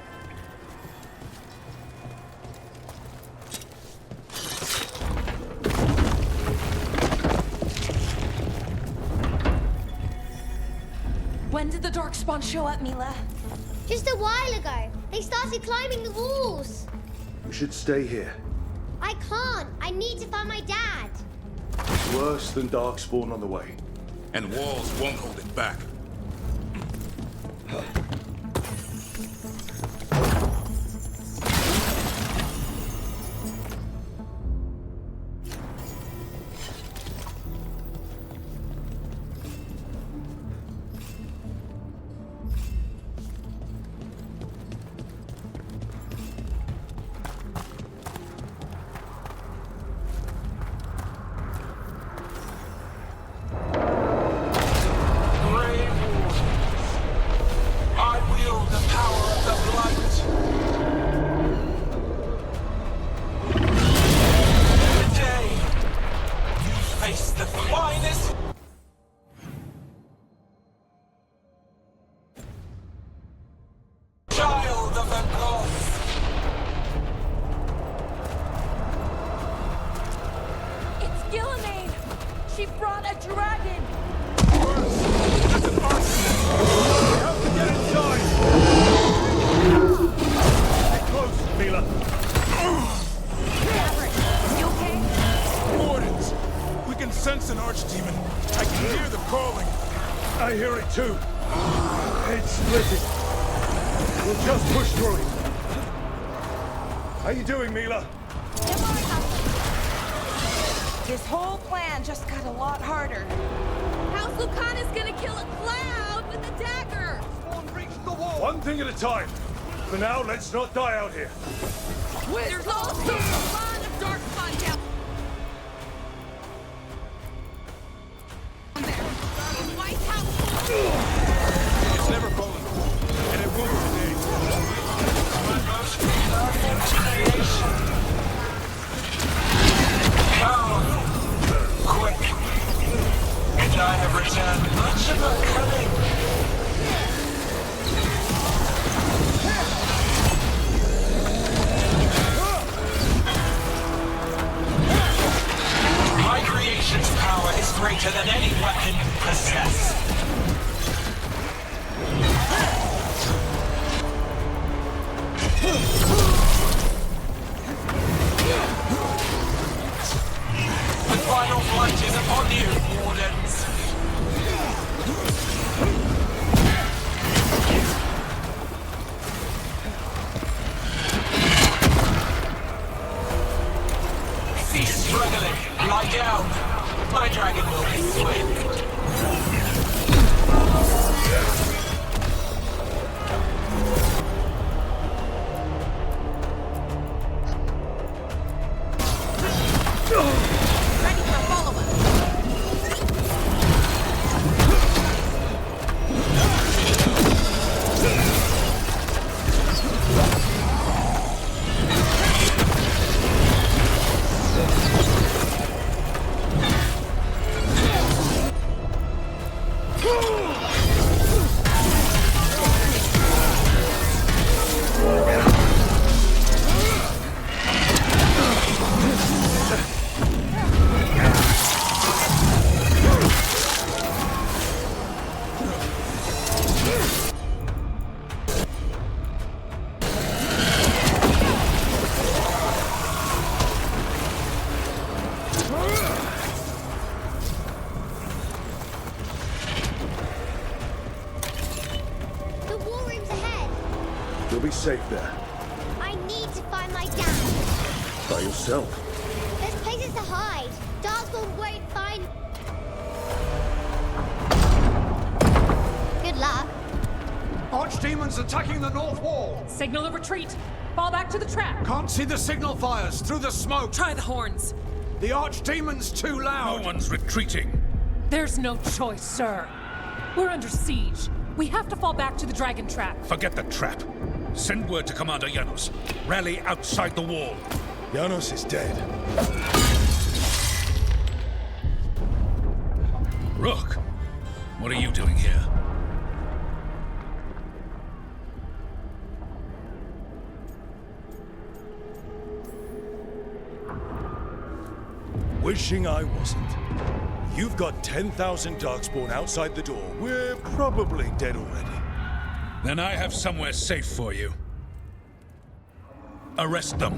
When did the Darkspawn show up, Mila? Just a while ago. They started climbing the walls. We should stay here. I can't. I need to find my dad. It's worse than Darkspawn on the way. And walls won't hold it back. She brought a dragon! It's an arsenal! We have to get inside! Stay close, Mila. Maverick, you okay? Wardens! We can sense an archdemon. I can hear them crawling. I hear it too. It's splitting. We'll just push through it. How you doing, Mila? This whole plan just got a lot harder. House Lucana's gonna kill a cloud with a dagger! One thing at a time. For now, let's not die out here. There's also a lot of darkspawn down there. The White House. It's never fallen before, and it won't today. Quick! Could I have returned much of our cunning? My creation's power is greater than any weapon you possess. The final flight is upon you, Wardens. Cease struggling. Lie down. My dragon will be swift. Ready for follow-up. The war room's ahead. You'll be safe there. I need to find my dad. By yourself. There's places to hide. Darkspawn won't find... Good luck. Archdemons attacking the north wall! Signal a retreat! Fall back to the trap! Can't see the signal fires through the smoke! Try the horns! The Archdemon's too loud! No one's retreating. There's no choice, sir. We're under siege. We have to fall back to the dragon trap. Forget the trap. Send word to Commander Janos. Rally outside the wall. Janos is dead. Rook, what are you doing here? Wishing I wasn't. You've got 10,000 Darkspawn outside the door. We're probably dead already. Then I have somewhere safe for you. Arrest them.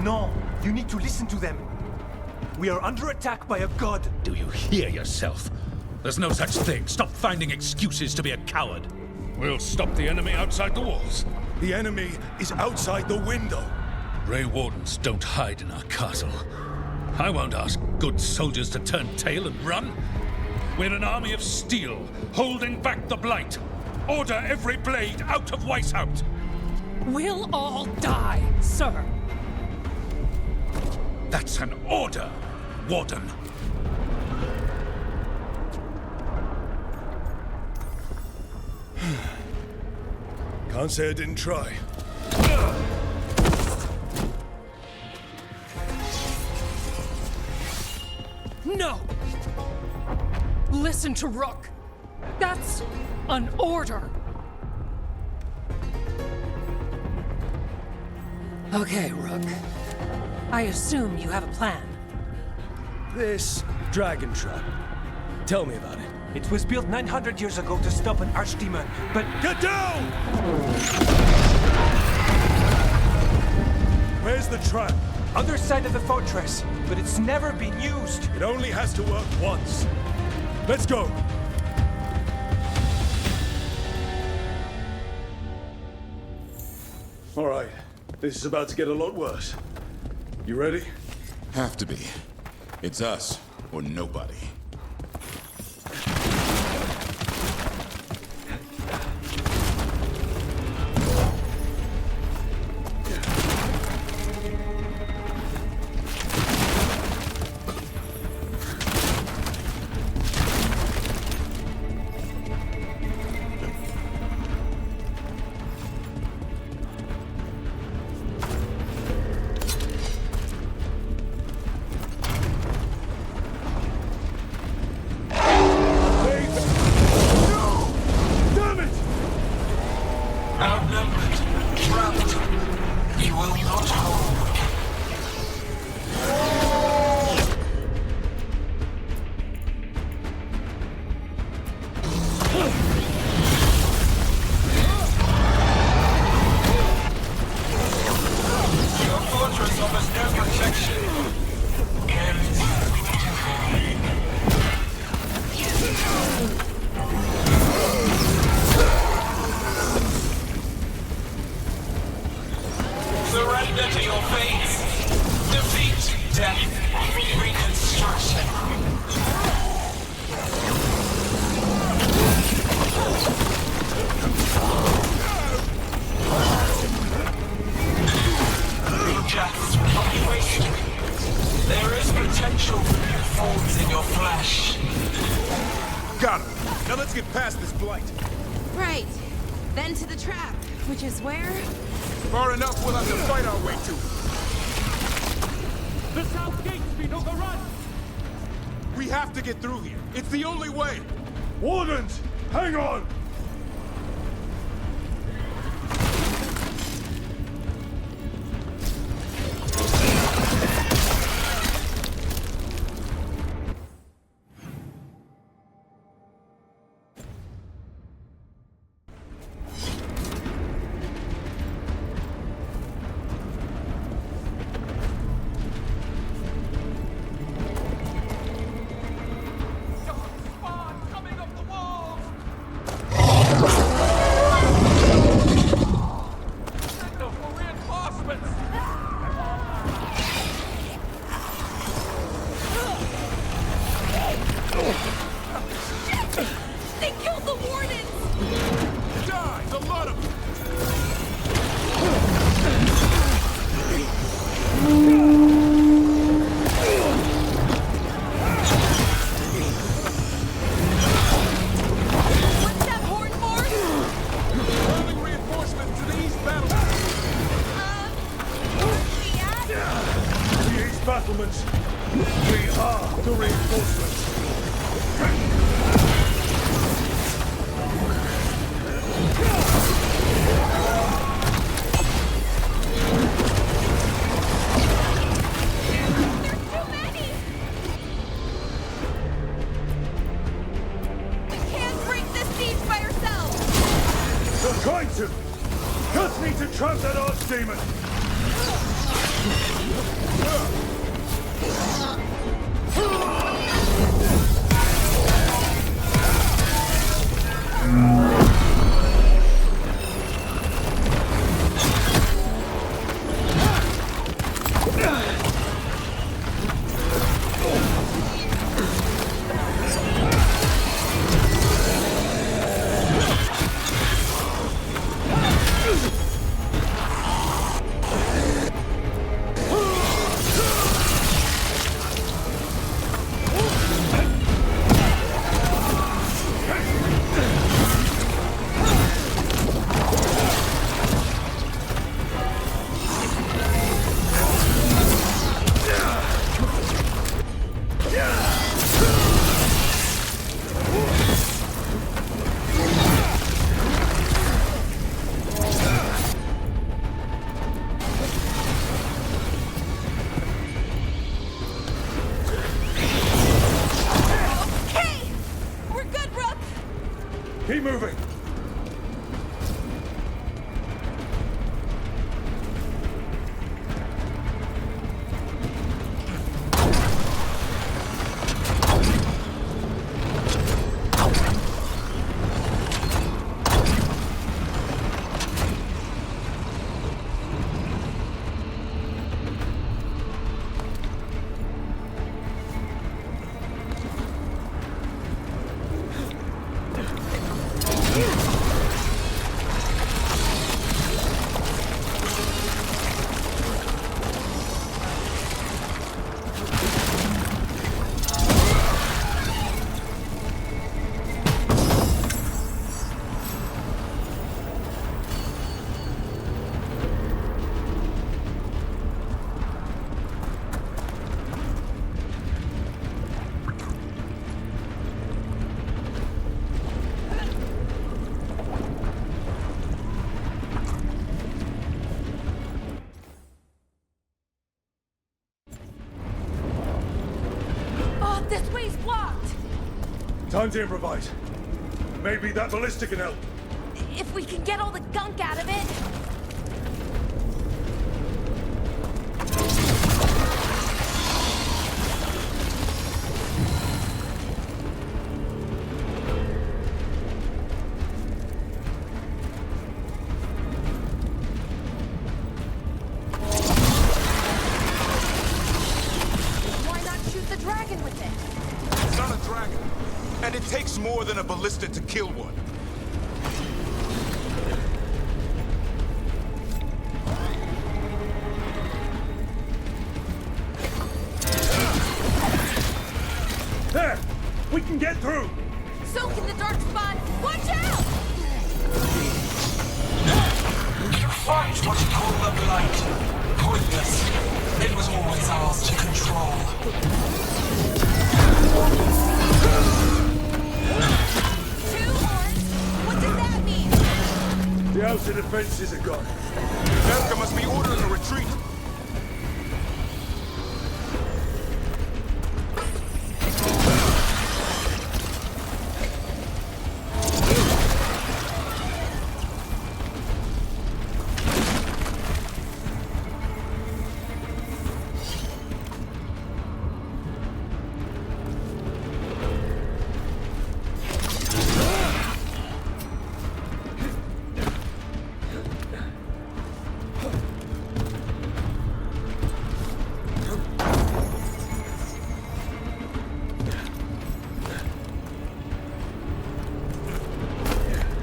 No, you need to listen to them. We are under attack by a god. Do you hear yourself? There's no such thing. Stop finding excuses to be a coward. We'll stop the enemy outside the walls. The enemy is outside the window. Grey Wardens don't hide in our castle. I won't ask good soldiers to turn tail and run. We're an army of steel, holding back the Blight. Order every blade out of Weishaupt. We'll all die, sir. That's an order, Warden. Can't say I didn't try. No! Listen to Rook. That's an order. Okay, Rook. I assume you have a plan. This dragon trap. Tell me about it. It was built 900 years ago to stop an archdemon, but... Get down! Where's the trap? Other side of the fortress, but it's never been used. It only has to work once. Let's go! All right, this is about to get a lot worse. You ready? Have to be. It's us or nobody. Surrender to your fate. Defeat, death, reconstruction. Just not wasted. There is potential for new forms in your flesh. Got it. Now let's get past this blight. Right. Then to the trap, which is where? Far enough, we'll have to fight our way to it. The south gate's been overrun! We have to get through here. It's the only way! Wardens! Hang on! They killed the wardens! Die! A lot of them! What's that horn for? Calling reinforcements to the east battle. The east battlements. We are the reinforcements. Trying to! Just need to trap that archdemon! Keep moving! This way's blocked! Time to improvise. Maybe that ballista can help. If we can get all the gunk out of it... More than a ballista to kill one. There! We can get through! So can the dark spot! Watch out! You fight what you call the blight. Pointless. It was always ours to control. The outer defenses are gone. Velka must be ordering a retreat.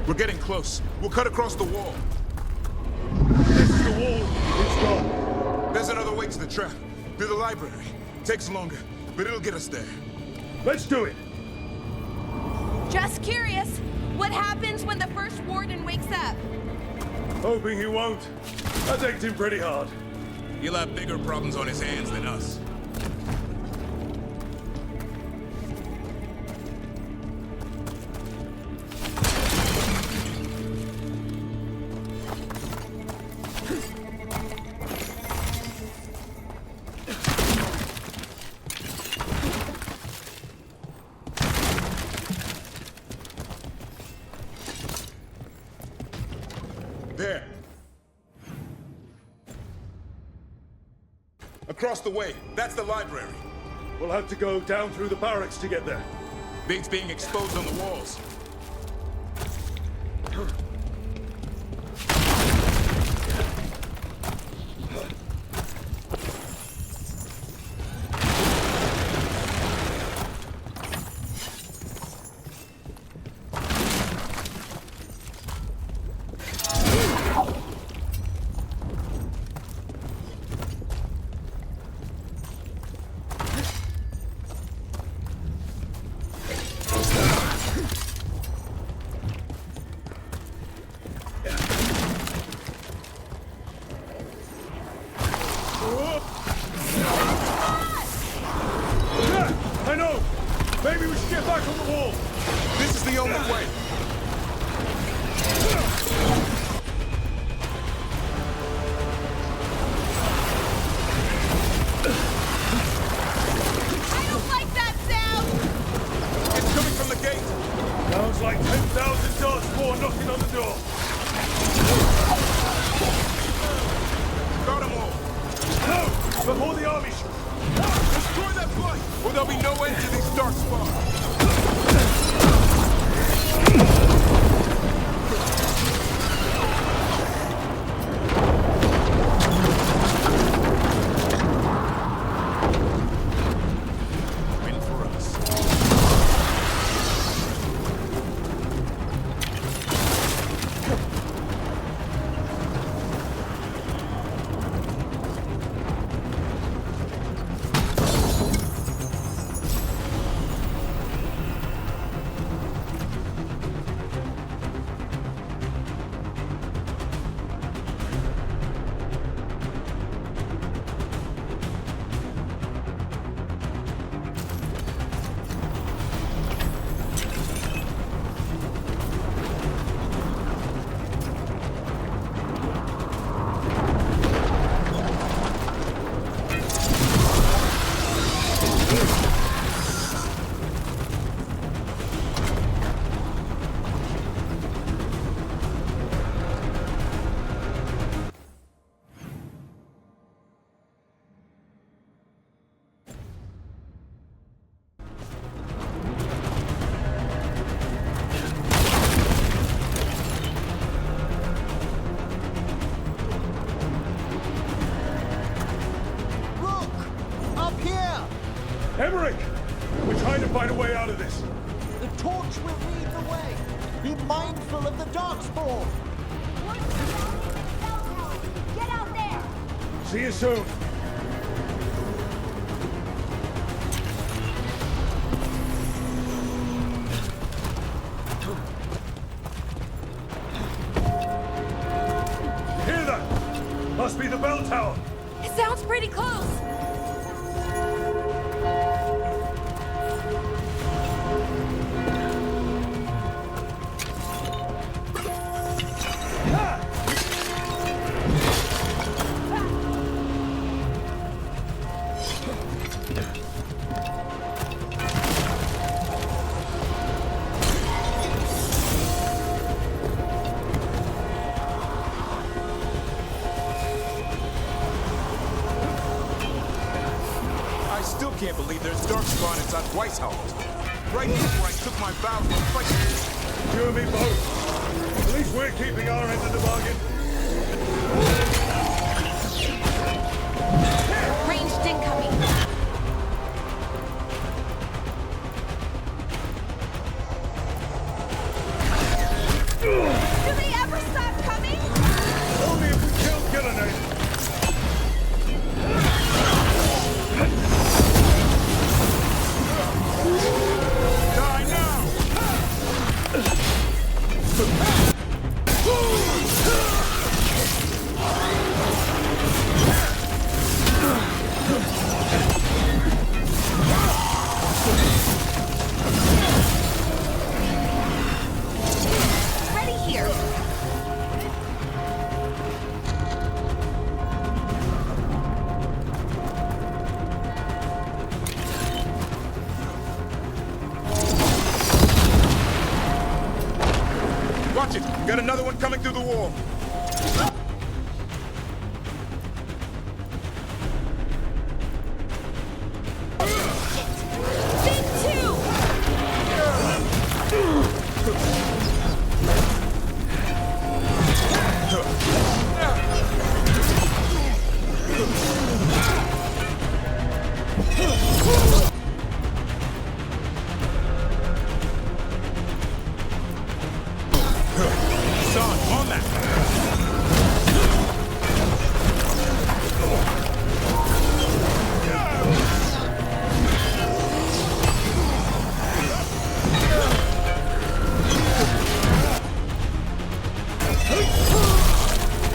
We're getting close. We'll cut across the wall. This is the wall. It's gone. There's another way to the trap. Through the library. Takes longer, but it'll get us there. Let's do it. Just curious, what happens when the first warden wakes up? Hoping he won't. That aced him pretty hard. He'll have bigger problems on his hands than us. There. Across the way. That's the library. We'll have to go down through the barracks to get there. Things being exposed on the walls. I know! Maybe we should get back on the wall! This is the only way! I don't like that sound! It's coming from the gate! Sounds like 10,000 dollars! before the army should. Destroy that blight, or there'll be no end to these dark spawns. Emmerich! We're trying to find a way out of this. The torch will lead the way. Be mindful of the darkspawn. Get out there! See you soon. Hear that? Must be the bell tower. It sounds pretty close. I can't believe there's darkspawn inside Weishaupt. Right before I took my vows to fight. You and me both. At least we're keeping our end of the bargain. Ranged incoming. Do they ever stop coming? Only if we kill Gillenade. Die now! Ready here. Watch it! Got another one coming through the wall. Big two! Son, on that!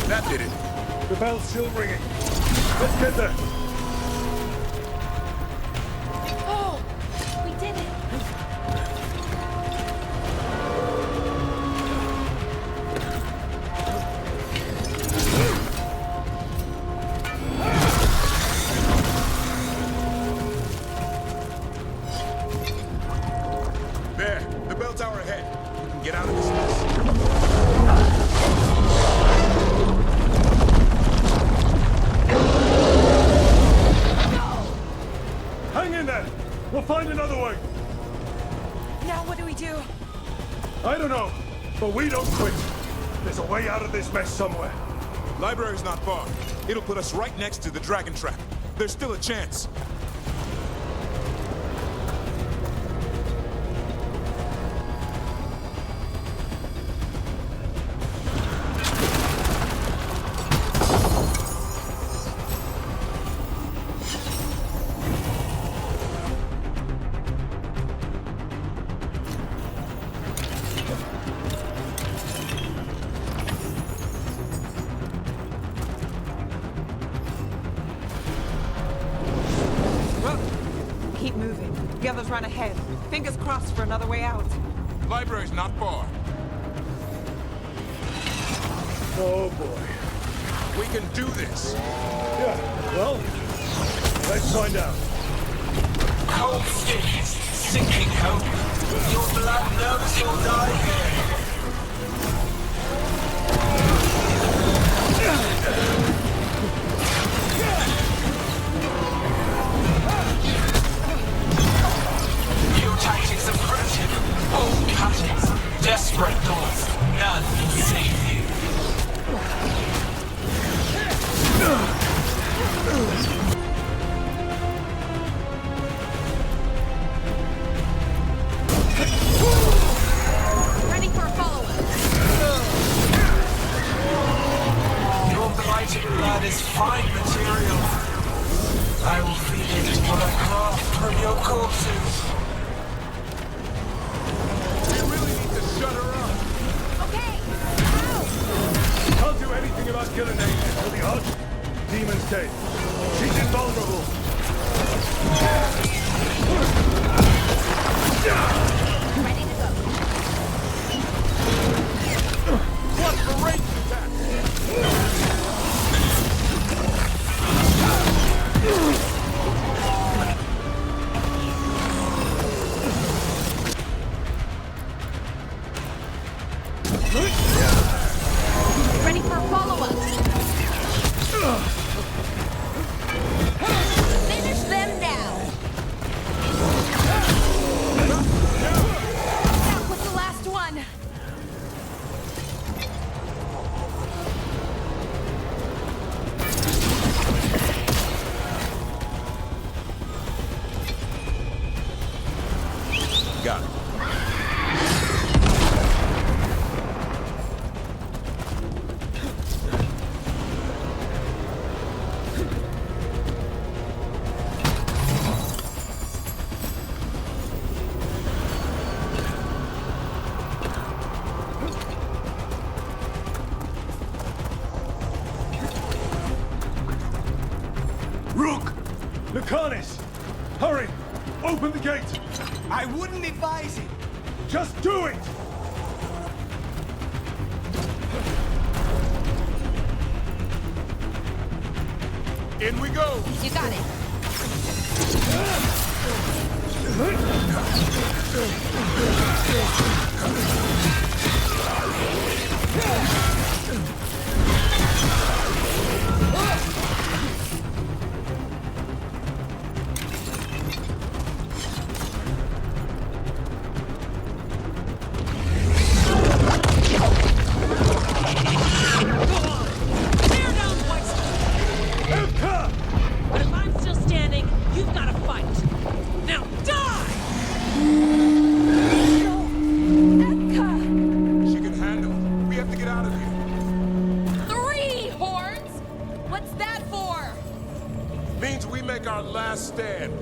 That did it. The bell's still ringing. Let's get there. Oh, we did it. There, the bell tower ahead. We can get out of this mess. find another way! Now what do we do? I don't know, but we don't quit. There's a way out of this mess somewhere. Library's not far. It'll put us right next to the dragon trap. There's still a chance. Keep moving. The others run ahead. Fingers crossed for another way out. Library's not far. Oh boy. We can do this. Yeah, well, let's find out. Cold feet, sinking hope. Your blood knows you'll die here. Your tactics are primitive. Old cuttings, desperate doors. None can save you. Ready for a follow-up. Your blighted blood is fine material. I will feed it to what I craft from your corpses. We really need to shut her up. Okay. Can't do anything about Gillenane until the Arch-Demon's dead. She's invulnerable. Ready to go. What for range attack? Ready for a follow-up. Finish them now. That was the last one. Got it. Rook! Lucanus! Hurry! Open the gate! I wouldn't advise it. Just do it! In we go! You got it. But if I'm still standing, you've got to fight. Now die! She can handle it. We have to get out of here. 3 horns? What's that for? Means we make our last stand.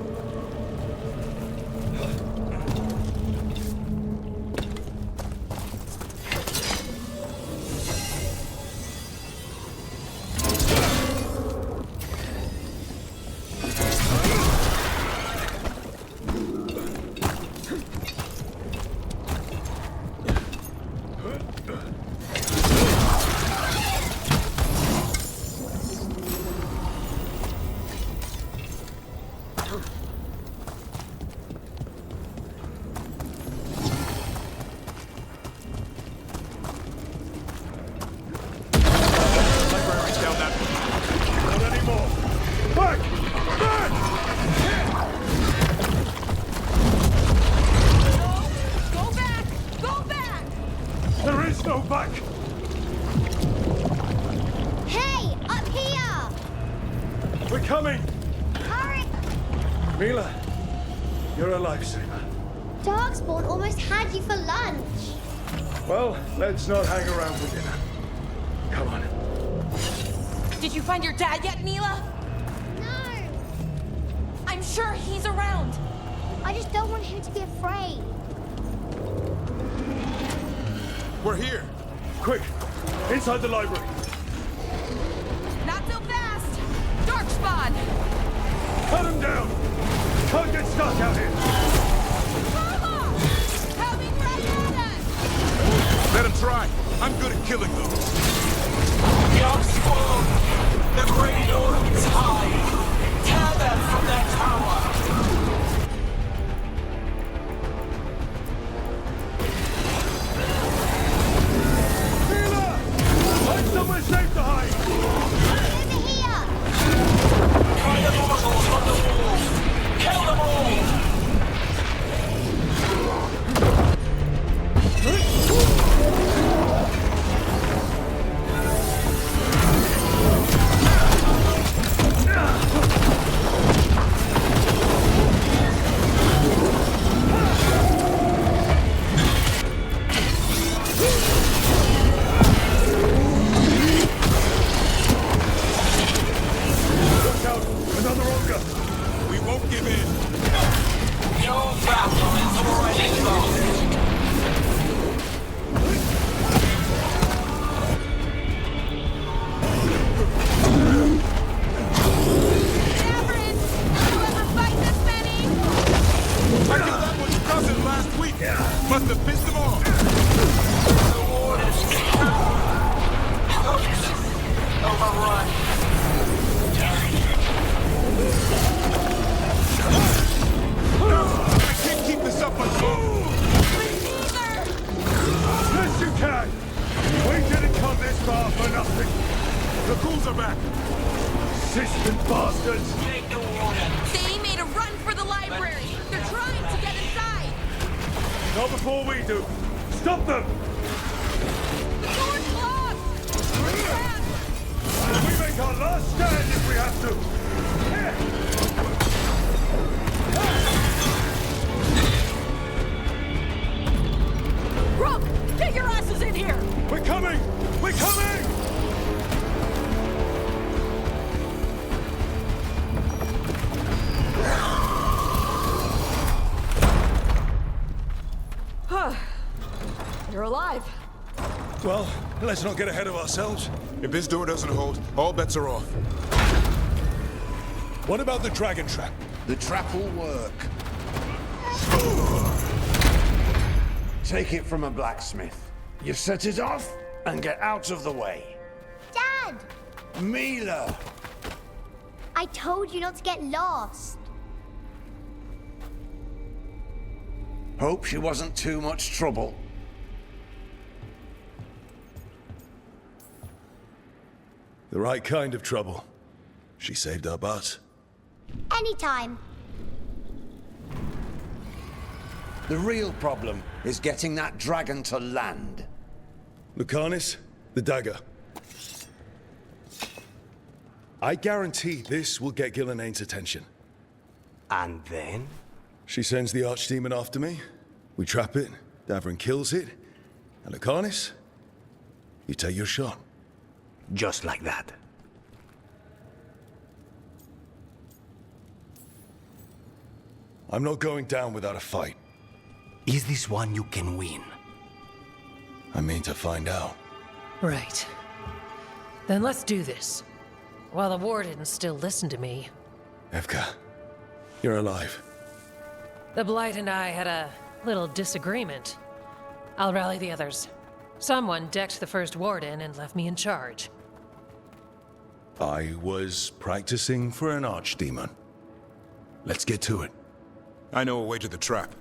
Mila, you're a lifesaver. Darkspawn almost had you for lunch. Well, let's not hang around for dinner. Come on. Did you find your dad yet, Mila? No. I'm sure he's around. I just don't want him to be afraid. We're here. Quick, inside the library. Not so fast. Darkspawn. Cut him down. Can't get stuck out here. Coming right at us. Let him try. I'm good at killing those. Darkspawn! The Great Orcs hide! Tear them from their tower! Mila! Find somewhere safe to hide! Over here! Try the mortals on the walls! Kill them all! Look out! Another ogre! We won't give in. Your battle is already lost! Davrin, you ever fight this many? I killed that one's cousin last week. Must have pissed them off. The warden's overrun. I can't keep this up much longer. Yes, you can! We didn't come this far for nothing! The ghouls are back. Persistent bastards! Take the warden. They made a run for the library. They're trying to get inside. Not before we do! Stop them! The door's locked. We're trapped. We make our last stand if we have to! Rook, get your asses in here! We're coming! We're coming! You're alive. Well, let's not get ahead of ourselves. If this door doesn't hold, all bets are off. What about the dragon trap? The trap will work. Take it from a blacksmith. You set it off and get out of the way. Dad! Mila! I told you not to get lost. Hope she wasn't too much trouble. The right kind of trouble. She saved our butts. Anytime. The real problem is getting that dragon to land. Lucanis, the dagger. I guarantee this will get Gillenane's attention. And then? She sends the archdemon after me. We trap it, Davrin kills it. And Lucanis, you take your shot. Just like that. I'm not going down without a fight. Is this one you can win? I mean to find out. Right. Then let's do this. While the warden still listened to me. Evka, you're alive. The Blight and I had a little disagreement. I'll rally the others. Someone decked the first warden and left me in charge. I was practicing for an archdemon. Let's get to it. I know a way to the trap.